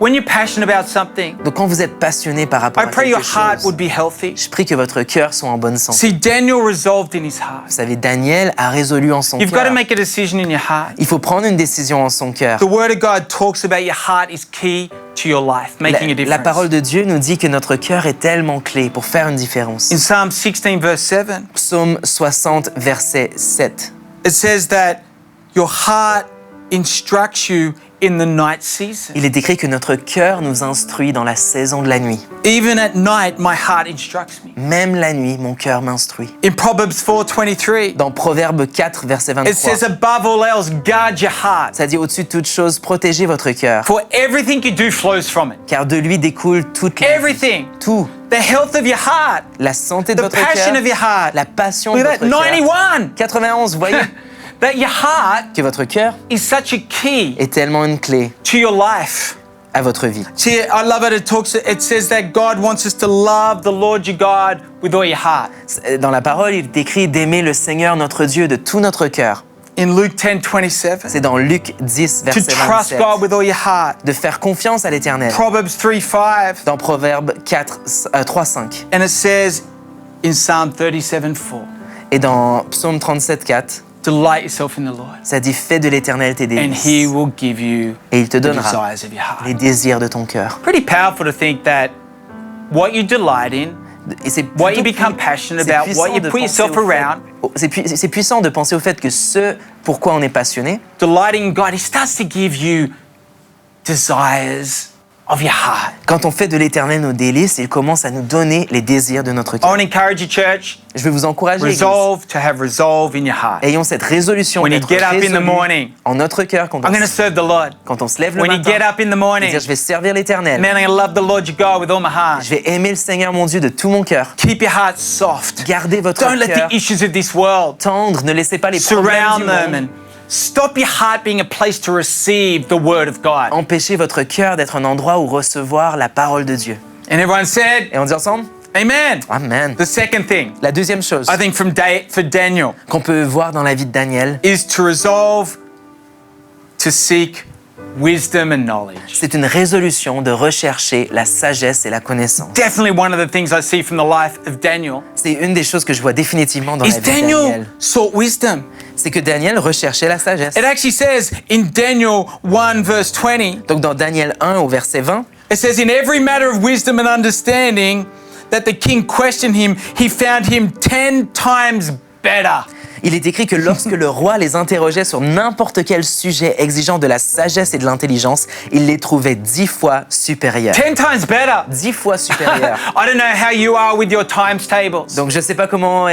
when you're passionate about something, Donc quand vous êtes passionné par rapport I à pray your quelque heart chose, would be healthy. je prie que votre cœur soit en bonne santé. See, Daniel resolved in his heart. Vous savez, Daniel a résolu en son You've got cœur. to make a decision in your heart. Il faut prendre une décision en son cœur. The Word of God talks about your heart is key to your life, making a La difference. parole de Dieu nous dit que notre cœur est tellement clé pour faire une différence. In Psalm 16, verse 7, Psaume 60, verset 7. it says that your heart instructs you in the night season. Il est écrit que notre cœur nous instruit dans la saison de la nuit. Even at night, my heart instructs me. Même la nuit, mon cœur m'instruit. In Proverbs 4:23, Dans Proverbe 4, verset it says, 23, above all else, guard your heart. ça dit au-dessus de toute chose, protégez votre cœur, For everything you do flows from it. car de lui découle toute la vie. Everything. Tout, The health of your heart. la santé de The votre passion cœur, of your heart. la passion de Look at votre that, cœur. 91. 91, vous voyez That your heart que votre cœur is such a key est tellement une clé to your life. à votre vie. See, I love it. It says that God wants us to love the Lord your God with all your heart. Dans la parole, il est écrit d'aimer le Seigneur notre Dieu de tout notre cœur. In Luke 10:27, C'est dans Luc 10, to verset trust 27. God with all your heart. De faire confiance à l'Éternel. Proverbs 3:5, Dans Proverbe 3, 5. and it says in Psalm 37:4, Et dans Psaume 37, 4, delight yourself in the Lord, ça dit fais de l'Éternel tes and délices. He will give you Et il te the donnera desires of your les heart. désirs de ton cœur. Pretty powerful to think that what you delight in, Et c'est what you plutôt become passionate c'est about, puissant what you de put penser yourself au fait- around, c'est puissant de penser au fait que ce pourquoi on est passionné, delighting in God, He starts to give you desires of your heart. quand on fait de l'Éternel nos délices, il commence à nous donner les désirs de notre I cœur. want to encourage you, church, Je vais vous encourager, Église. resolve to have resolve in your heart. Ayons cette résolution When you d'être get up in the résolus morning, en notre cœur quand I'm going to serve the Lord. on se lève le When you matin. get up in the Et morning, dire je vais servir l'Éternel. man, I'm going to love the Lord your God with all my heart. Je vais aimer le Seigneur mon Dieu de tout mon cœur. Keep your heart soft. Gardez votre Don't let cœur the issues of this world tendre, ne laissez pas les problèmes surround du them, monde and stop your heart being a place to receive the word of God. empêcher votre cœur d'être un endroit où recevoir la parole de Dieu. And everyone said, Et on dit ensemble Amen. Amen. The second thing, La deuxième chose I think for Daniel, qu'on peut voir dans la vie de Daniel, is to resolve to seek wisdom and knowledge. c'est une résolution de rechercher la sagesse et la connaissance. Definitely one of the things I see from the life of Daniel C'est une des choses que je vois définitivement dans is la vie de Daniel Daniel. sought wisdom. C'est que Daniel recherchait la sagesse. It actually says in Daniel 1 verse 20, Donc dans Daniel 1 au verset 20, it says, in every matter of wisdom and understanding that the king questioned him, he found him 10 times better. il est écrit que lorsque le roi les interrogeait sur n'importe quel sujet exigeant de la sagesse et de l'intelligence, il les trouvait 10 fois supérieurs. 10 times better. 10 fois supérieurs. I don't know how you are with your times tables. Donc je sais pas comment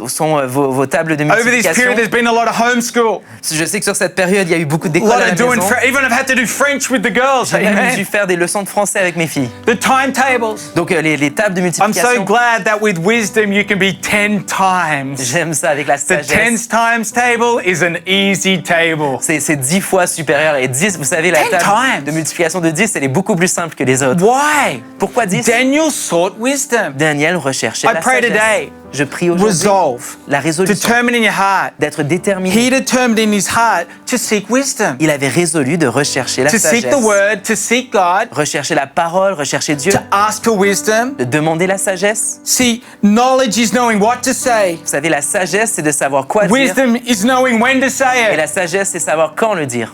sont vos tables de Over this multiplication. period, there's been a lot of homeschool. Je sais que sur cette période, il y a eu beaucoup A d'écoles lot à la of doing, maison. even I've had to do French with the girls. J'ai même dû Amen. faire des leçons de français avec mes filles. The timetables. Donc les tables de I'm so multiplication, glad that with wisdom you can be 10 times. j'aime ça avec la The sagesse. 10 times table is an easy table. C'est 10 fois supérieur. Et 10, vous savez, la 10 table times. de multiplication de 10, elle est beaucoup plus simple que les autres. Why? Pourquoi 10? Daniel sought wisdom. Daniel recherchait I la pray sagesse. today. Je prie aujourd'hui Resolve. la résolution Determine in your heart. d'être déterminé. He determined in his heart to seek wisdom, Il avait résolu de rechercher la to seek sagesse, the word, to seek God, rechercher la parole, rechercher Dieu, to ask for wisdom. de demander la sagesse. See, knowledge is knowing what to say. Vous savez, la sagesse, c'est de savoir quoi dire. Wisdom is knowing when to Et say la it. sagesse, c'est savoir quand le dire.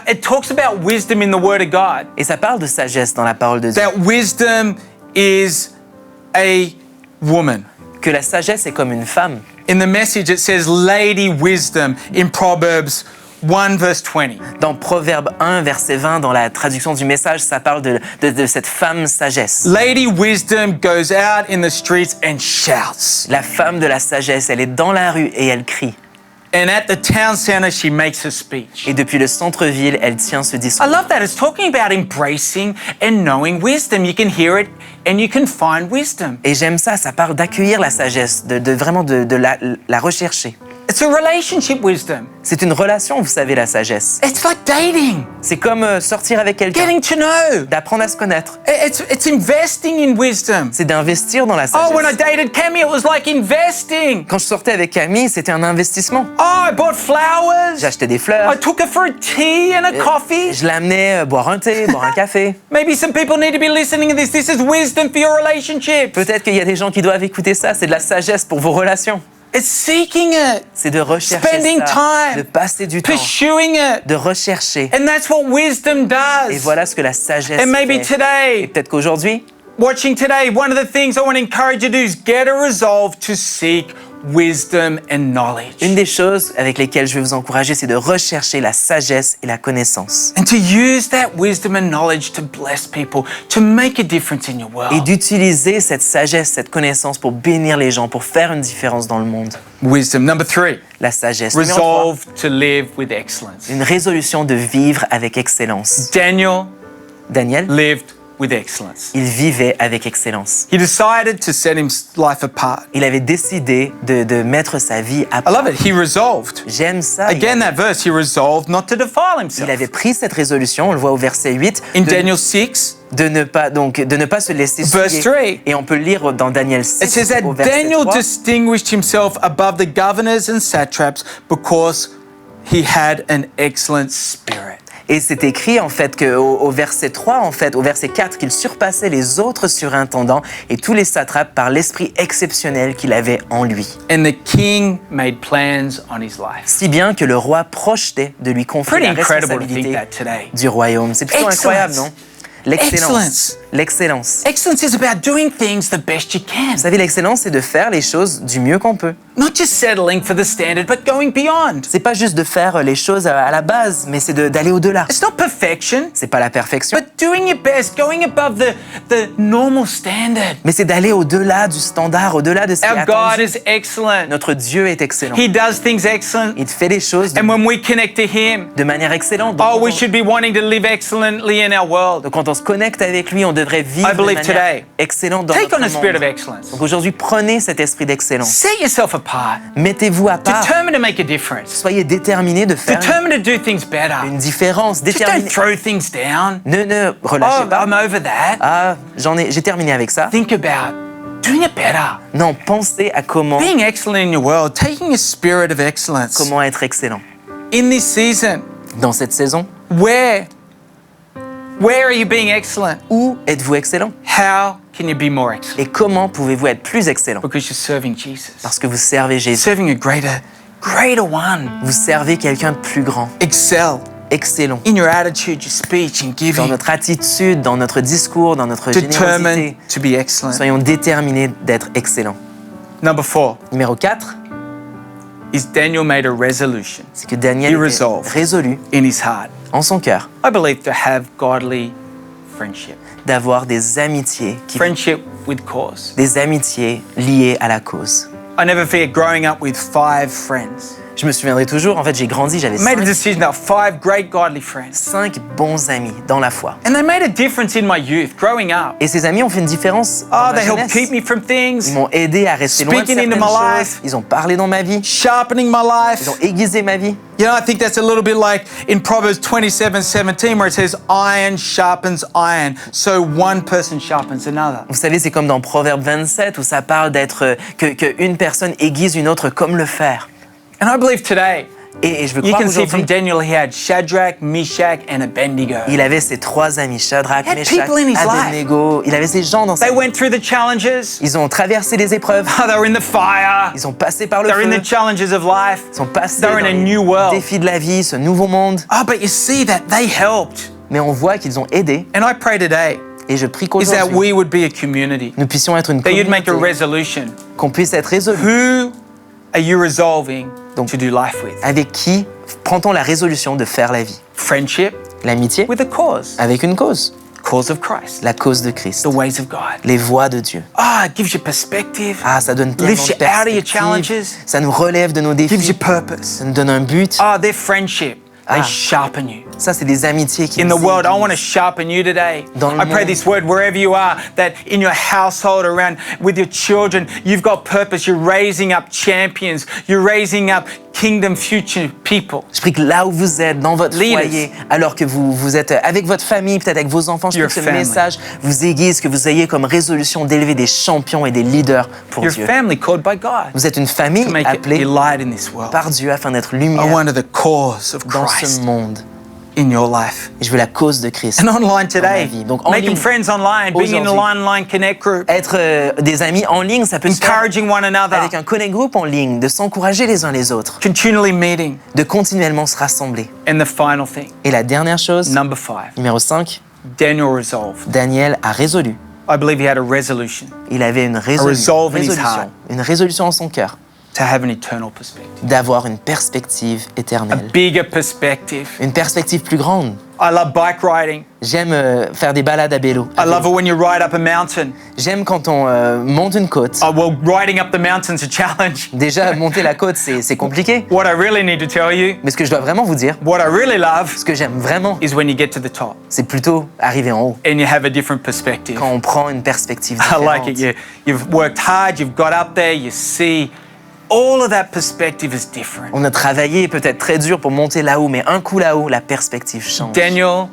It talks about wisdom in the Word of God. Et ça parle de sagesse dans la parole de Dieu. That wisdom is a woman. Que la sagesse est comme une femme. In the message, it says Lady Wisdom in Proverbs 1 verse 20. Dans Proverbe 1, verset 20, dans la traduction du message, ça parle de cette femme sagesse. Lady Wisdom goes out in the streets and shouts. La femme de la sagesse, elle est dans la rue et elle crie. And at the town center, she makes a speech. Et depuis le centre-ville, elle tient ce discours. I love that. It's talking about embracing and knowing wisdom. You can hear it and you can find wisdom. Et j'aime ça, ça parle d'accueillir la sagesse, vraiment de la rechercher. It's a relationship wisdom. C'est une relation, vous savez, la sagesse. It's like dating, C'est comme sortir avec quelqu'un, getting to know. d'apprendre à se connaître. It's investing in wisdom. C'est d'investir dans la Oh, when I sagesse. dated Cammy, it was like investing. Quand je sortais avec Camille, c'était un investissement. Oh, I bought flowers. J'achetais des fleurs, I took her for a tea and a coffee. je l'amenais boire un thé, boire un café. Maybe some people need to be listening to this. This is wisdom for your relationship. Peut-être qu'il y a des gens qui doivent écouter ça, c'est de la sagesse pour vos relations. It's seeking it, C'est de rechercher Spending ça, time. de passer du temps, pursuing it. de rechercher. And that's what wisdom Et does. voilà ce que la sagesse And maybe fait. Et today, peut-être qu'aujourd'hui, watching today, one of the things I want to encourage you to do is get a resolve to seek wisdom and knowledge. Une des choses avec lesquelles je vais vous encourager, c'est de rechercher la sagesse et la connaissance. And to use that wisdom and knowledge to bless people, to make a difference in your Et world. d'utiliser cette sagesse, cette connaissance pour bénir les gens, pour faire une différence dans le monde. Wisdom. Number 3, La sagesse. Numéro 3, resolve to live with excellence. une résolution de vivre avec excellence. Daniel Daniel, lived with excellence. il vivait avec excellence. He decided to set his life apart. Il avait décidé de mettre sa vie à I part. love it. He resolved. J'aime ça. Again, that verse, he resolved not to defile Il himself. avait pris cette résolution, on le voit au verset 8, In Daniel 6, de ne pas se laisser Verse souiller. 3. Et on peut lire dans Daniel it 6 says that au verset Daniel 3, distinguished himself above the governors and satraps because he had an excellent spirit. et c'est écrit en fait au verset 3, en fait, au verset 4, qu'il surpassait les autres surintendants et tous les satrapes par l'esprit exceptionnel qu'il avait en lui. And the king made plans on his life. Si bien que le roi projetait de lui confier Pretty la incredible to think responsabilité that today. du royaume. C'est plutôt Excellence. incroyable, non? L'excellence. Excellence. L'excellence. Excellence is about doing things the best you can. Vous savez, l'excellence, c'est de faire les choses du mieux qu'on peut. Not just settling for the standard, but going beyond. C'est pas juste de faire les choses à la base, mais c'est d'aller au-delà. It's not perfection, C'est pas la perfection, but doing your best, going above the normal standard. mais c'est d'aller au-delà du standard, au-delà de ce qui est Our God attendu. is excellent. Notre Dieu est excellent. He does things excellent. Il fait les choses And when we connect to Him, de manière excellente. oh, we should be wanting to live excellently in our world. Donc quand on se connecte avec lui, on devrait vivre I de believe manière today, excellente dans take notre on a spirit of monde. excellence. Donc aujourd'hui, prenez cet esprit d'excellence. Set yourself apart. Mettez-vous à part. Determined to make a difference. Soyez déterminés de faire Determined to do things better. une différence. Just don't Déterminés. throw things down. Ne relâchez Oh, pas. I'm over that. Ah, j'ai terminé avec ça. Think about doing it better. Non, pensez à comment Being excellent in your world, taking a spirit of excellence. être excellent. In this season, Dans cette saison, where are you being excellent? où êtes-vous excellent? How can you be more excellent? Et comment pouvez-vous être plus excellent? Because you're serving Jesus. Parce que vous servez Jésus. Serving a greater one. Vous servez quelqu'un de plus grand, Excel excellent. in your attitude, your speech, and Dans giving. notre attitude, dans notre discours, dans notre Determined générosité, to be excellent. soyons déterminés d'être excellents. Number 4 Numéro 4, is Daniel made a resolution c'est que Daniel He était resolved. résolu in his heart. en son cœur I believe to have godly friendship. d'avoir des amitiés, Friendship with cause. des amitiés liées à la cause. I never forget growing up with 5 friends. Je me souviendrai toujours, en fait, j'ai grandi, j'avais I made a 5 decision to have 5 great godly friends. bons amis dans la foi. And they made a difference in my youth, growing up. Et ces amis ont fait une différence dans Oh, ma they helped jeunesse. keep me from Ils things, m'ont aidé à rester loin de Speaking certaines into my choses. life. Ils ont parlé dans ma vie. sharpening my life. Ils ont aiguisé ma vie. You know, I think that's a little bit like in Proverbs 27:17, where it says, iron sharpens iron, so one person sharpens another. Vous savez, c'est comme dans Proverbe 27 où ça parle d'être que une personne aiguise une autre comme le fer. And I believe today, Et je veux you croire can see from aujourd'hui, Daniel, he had Shadrach, Meshach, and Abednego. il avait ses 3 amis, Shadrach, He had Meshach, people in his life. Abednego. Il avait ces gens dans sa They vie. went through the challenges. Ils ont traversé les épreuves. They were in the fire. Ils ont passé par le They're in feu. the challenges of life. Ils sont passés They're dans in a les new world. défis de la vie, ce nouveau monde. Oh, but you see that they helped. Mais on voit qu'ils ont aidé. And I pray today Et je prie is that qu'aujourd'hui, we would be a community, nous puissions être une that you'd make a communauté, resolution. qu'on puisse être résolus. Who are you resolving Donc- to do life with? Avec qui prend-on la résolution de faire la vie? Friendship L'amitié with a cause. avec une cause, Cause of Christ. la cause de Christ, The ways of God. les voies de Dieu. Ah, it gives you perspective. Ah, ça donne tellement Lifts de you out of your perspective. challenges. Ça nous relève de nos Gives you défis. purpose. Ça nous donne un but. Ah, their friendship. They Ah. sharpen you. Ça, c'est des amitiés qui In the nous world, I aiguisent. want to sharpen you today. Dans le I pray monde. this word wherever you are, that in your household, around with your children, you've got purpose. You're raising up champions. You're raising up kingdom future people. Je prie que là où vous êtes, dans votre Leaders. foyer, alors que vous êtes avec votre famille, peut-être avec vos enfants, je prie Your que ce family. message vous aiguise, que vous ayez comme résolution d'élever des champions et des leaders pour Your Dieu. family called by God Vous êtes une to famille make it be appelée light in this world. par Dieu afin d'être I lumière want the cause of dans ce Christ monde. in your life. Et je veux la cause de Christ. And online Dans ma today, vie. Donc, en making ligne, friends online, being in a aujourd'hui. online connect group, Être des amis en ligne, ça peut se faire encouraging one another, avec un connect group en ligne, de s'encourager les uns les autres, continually meeting. de continuellement se rassembler. And the final thing, Et la dernière chose, number 5, numéro 5, Daniel resolved. Daniel a résolu. I believe he had a resolution. Il avait une resolve in his heart. une résolution en son cœur. to have an eternal perspective, d'avoir une perspective a éternelle, bigger perspective. une perspective plus grande. I love bike riding. J'aime faire des balades à vélo. I love it when you ride up a mountain. J'aime quand on monte une côte. Well, riding up the mountain's a challenge. Déjà, monter la côte, c'est compliqué. What I really need to tell you, Mais ce que je dois vraiment vous dire, what I really love, ce que j'aime vraiment, is when you get to the top c'est plutôt arriver en haut, and you have a different perspective. quand on prend une perspective I différente. like it. You've worked hard, you've got up there, you see all of that perspective is different. On a travaillé peut-être très dur pour monter là-haut, mais un coup là-haut, la perspective change. Daniel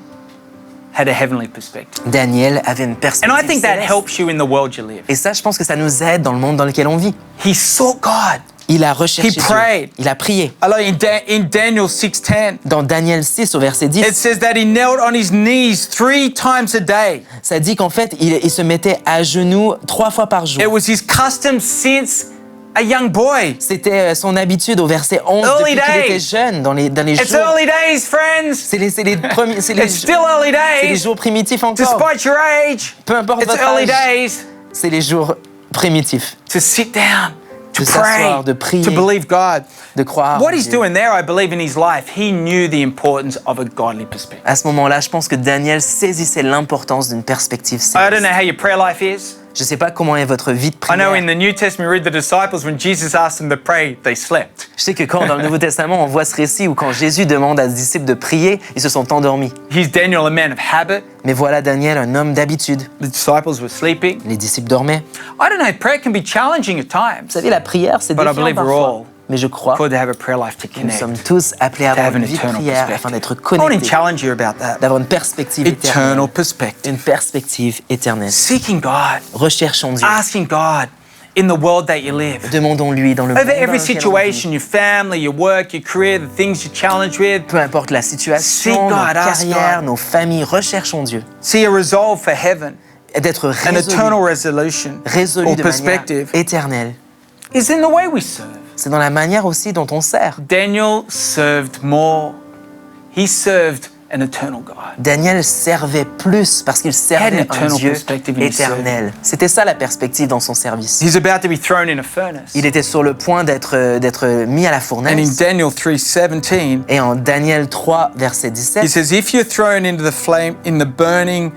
had a heavenly perspective. Daniel avait une And perspective I think that céleste. helps you in the world you live. Et ça, je pense que ça nous aide dans le monde dans lequel on vit. He sought God. Il a recherché He Dieu. prayed. Il a prié. I like in Daniel 6:10, Dans Daniel 6 au verset it 10, says that he knelt on his knees 3 times a day. ça dit qu'en fait, il se mettait à genoux 3 fois par jour. It was his custom since a young boy. C'était son habitude au verset 11 Early depuis qu'il days. était jeune, dans les It's jours. early days, friends. C'est les premiers, c'est It's still early les days. jours primitifs encore. Despite your age, Peu importe it's votre early âge, days c'est les jours primitifs. to sit down, to De s'asseoir, de pray, prier. to believe God. De croire. What en he's Dieu. doing there, I believe, in his life, he knew the importance of a godly perspective. À ce moment-là, je pense que Daniel saisissait l'importance d'une perspective I don't know céleste. how your prayer life is. Je ne sais pas comment est votre vie de I know in prière. the New Testament, we read the disciples, when Jesus asked them to pray, they slept. Je sais que quand dans le Nouveau Testament, on voit ce récit où quand Jésus demande à ses disciples de prier, ils se sont endormis. Here's Daniel, a man of habit. Mais voilà Daniel, un homme d'habitude. The disciples were sleeping. Les disciples dormaient. I don't know, prayer can be challenging at times. Vous savez, la prière, c'est But I défiant believe we're parfois. all Mais je crois called to have a prayer life to que nous connect, sommes tous appelés à to avoir have une an vie de eternal prière afin perspective. d'être I want to connectés, challenge you about that. d'avoir une perspective Eternal éternelle. perspective. Une perspective éternelle. Seeking God, Recherchons Dieu. asking God in the world that you live. Demandons-lui dans le monde Over dans every lequel on vit. situation, your family, your work, your career, the things you're challenged with. Peu importe la Seek situation, God, notre ask carrière, God. nos familles, recherchons Dieu. See a resolve for heaven, Et d'être an eternal résolu resolution de or manière perspective éternelle. is in the way we serve. C'est dans la manière aussi dont on sert. Daniel served more. He served an eternal God. Daniel servait plus parce qu'il Had servait an un eternal Dieu perspective in his éternel. C'était ça la perspective dans son service. He's about to be thrown in a furnace. Il était sur le point d'être mis à la And in fournaise. Daniel 3:17, Et en Daniel 3, verset he 17, says, "If you're thrown into the flame, in the burning,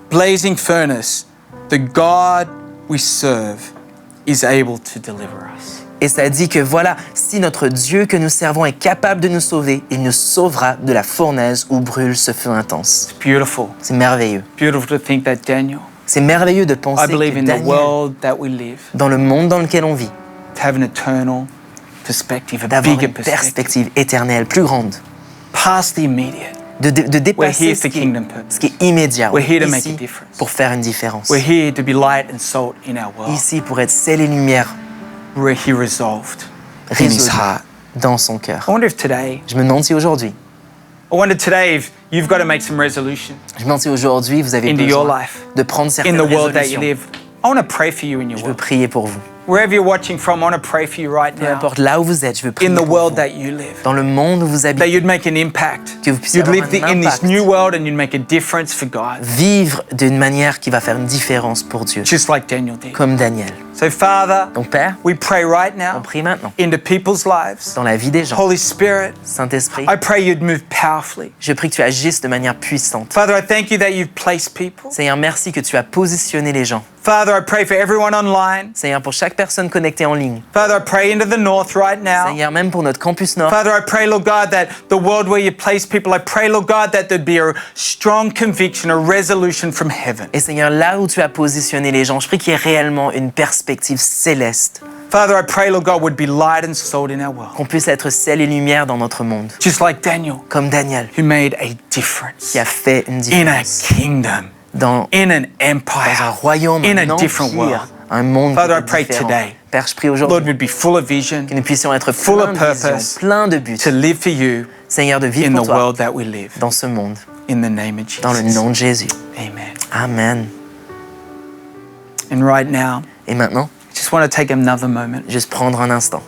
blazing furnace, the God we serve is able to deliver us." et ça dit que voilà, si notre Dieu que nous servons est capable de nous sauver, il nous sauvera de la fournaise où brûle ce feu intense. Beautiful. C'est merveilleux. Beautiful to think that Daniel, C'est merveilleux de I penser believe que in the Daniel, world that we live, dans le monde dans lequel on vit, to have an eternal perspective, a d'avoir bigger une perspective, perspective éternelle plus grande, past the immediate. de We're dépasser here ce for qui, kingdom est, purpose. ce qui est immédiat. We're here to On est make a ici difference. pour faire une différence. We're here to be light and salt in our world. Ici pour être sel et lumière Where he resolved in his résolue heart. dans son cœur. I wonder if today, Je me demande si aujourd'hui, I wonder today if you've got to make some resolution je me demande si aujourd'hui vous avez into your besoin life, de prendre in certaines the world that you résolutions. live. I want to pray for you in your Je veux world. prier pour vous. Wherever you're watching from, I want to pray for you right Peu now. importe là où vous êtes, je veux prier In the pour world vous. that you live. Dans le monde où vous That habitez, you'd make an impact. Que vous puissiez You'd avoir live un in this impact. new world and you'd make a difference for God. vivre d'une manière qui va faire une différence pour Dieu, Just like Daniel did. comme Daniel. So Father, Donc Père, we pray right on now prie maintenant into people's lives. dans la vie des gens. Holy Spirit, Saint-Esprit, I pray you'd move powerfully. je prie que tu agisses de manière puissante. Father, I thank you that you've placed people. Seigneur, merci que tu as positionné les gens. Father, I pray for everyone online. Seigneur, pour chaque personne connectée en ligne. Father, I pray into the north right now. Seigneur, même pour notre campus nord. Father, I pray, Lord God, that the world where you place people, I pray, Lord God, that there'd be a strong conviction, a resolution from heaven. Et Seigneur, là où tu as positionné les gens, je prie qu'il y ait réellement une perspective céleste. Father, I pray, Lord God, would be light and salt in our world. Qu'on puisse être sel et lumière dans notre monde. Just like Daniel, Comme Daniel, who made a difference qui a fait une in a différence kingdom, dans in an un empire, royaume, in un a different world. empire, un monde Father, I peut-être pray différent. today, Père, je prie Lord, aujourd'hui we'd be full of vision que nous puissions être full plein of de vision, purpose, plein de buts. to live for you Seigneur, de vivre in pour the toi world that we live. dans ce monde. In the name of Dans le Jesus. nom de Jésus. Amen. Amen. And right now, Et maintenant, just want to take another moment. juste prendre un instant.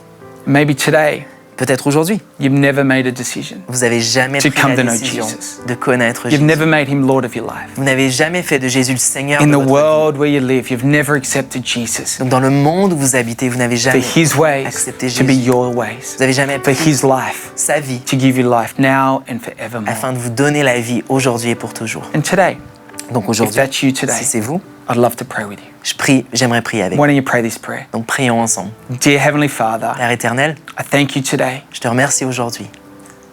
Maybe today, Peut-être aujourd'hui, you've never made a decision. vous n'avez jamais To pris come la to know décision Jesus. de connaître You've Jésus. never made him Lord of your life. Vous n'avez jamais fait de Jésus le Seigneur In de the votre vie. world where you live, you've never accepted Jesus. Donc dans le monde où vous habitez, vous n'avez For jamais his ways accepté to be Jésus. your ways. Vous n'avez jamais For pris his life sa vie to give you life now and forevermore. afin de vous donner la vie aujourd'hui et pour toujours. And today, Donc if aujourd'hui, that's you today, si c'est vous, I'd love to pray with you. j'aimerais prier avec Why vous. don't you pray this prayer? Donc prions ensemble. Dear Heavenly Father, Père éternel, I thank you today je te remercie aujourd'hui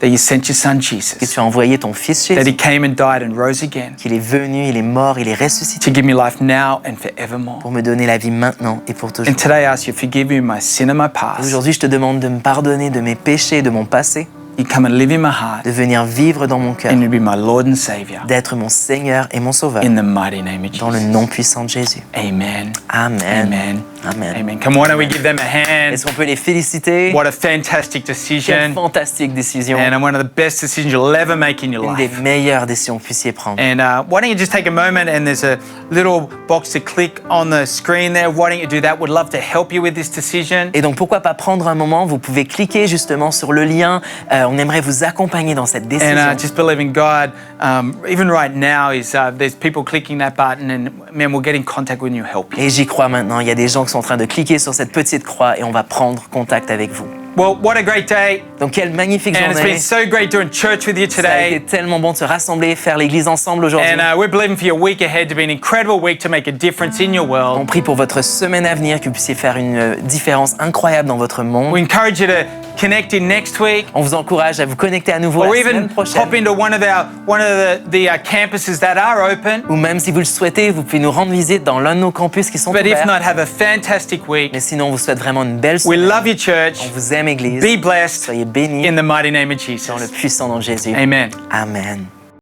that you sent your son que Jesus, tu as envoyé ton Fils that he Jésus, came and died and rose again qu'il est venu, il est mort, il est ressuscité to give me life now and forevermore. pour me donner la vie maintenant et pour toujours. And today I ask you to forgive me my sin and my Et past. aujourd'hui, je te demande de me pardonner de mes péchés, de mon passé, You come and live in my heart de venir vivre dans mon cœur, and you be my Lord and Savior. d'être mon Seigneur et mon Sauveur, In the mighty name of dans le Jesus. nom puissant de Jésus. Amen. Amen. Amen. Amen. Amen. Come on, why don't we give them a hand? Est-ce qu'on peut les féliciter? What a fantastic Quelle decision. fantastique décision. And one of the best decisions you'll ever make in your Une des life. meilleures décisions que vous puissiez prendre. And why don't you just take a moment and there's a little box to click on the screen there. Why don't you do that? We'd love to help you with this decision. Et donc, pourquoi pas prendre un moment? Vous pouvez cliquer justement sur le lien. On aimerait vous accompagner dans cette décision. And just believe in God. Even right now, there's people clicking that button, and man, we'll get in contact with you and help you. Et j'y crois maintenant. Il y a des gens qui sont en train de cliquer sur cette petite croix et on va prendre contact avec vous. Well, what a great day. Donc, quelle magnifique And it's journée. been so great doing church with you Ça a été today. tellement bon de se rassembler, faire l'église ensemble aujourd'hui. And we're believing for your week ahead to be an incredible week to make a difference in your On world. prie pour votre semaine à venir, que vous puissiez faire une différence incroyable dans votre monde. We encourage you to connect in next week, On vous encourage à vous connecter à nouveau or la even semaine prochaine. pop into one of the campuses that are open. Ou même si vous le souhaitez, vous pouvez nous rendre visite dans l'un de nos campus qui sont But if ouverts. not, have a fantastic week. Mais sinon, on vous souhaite vraiment une belle We semaine. love you, church. On vous aime, Église. Be blessed Soyez bénis in the mighty name of dans le Jesus. puissant nom de Jésus. Amen. Amen.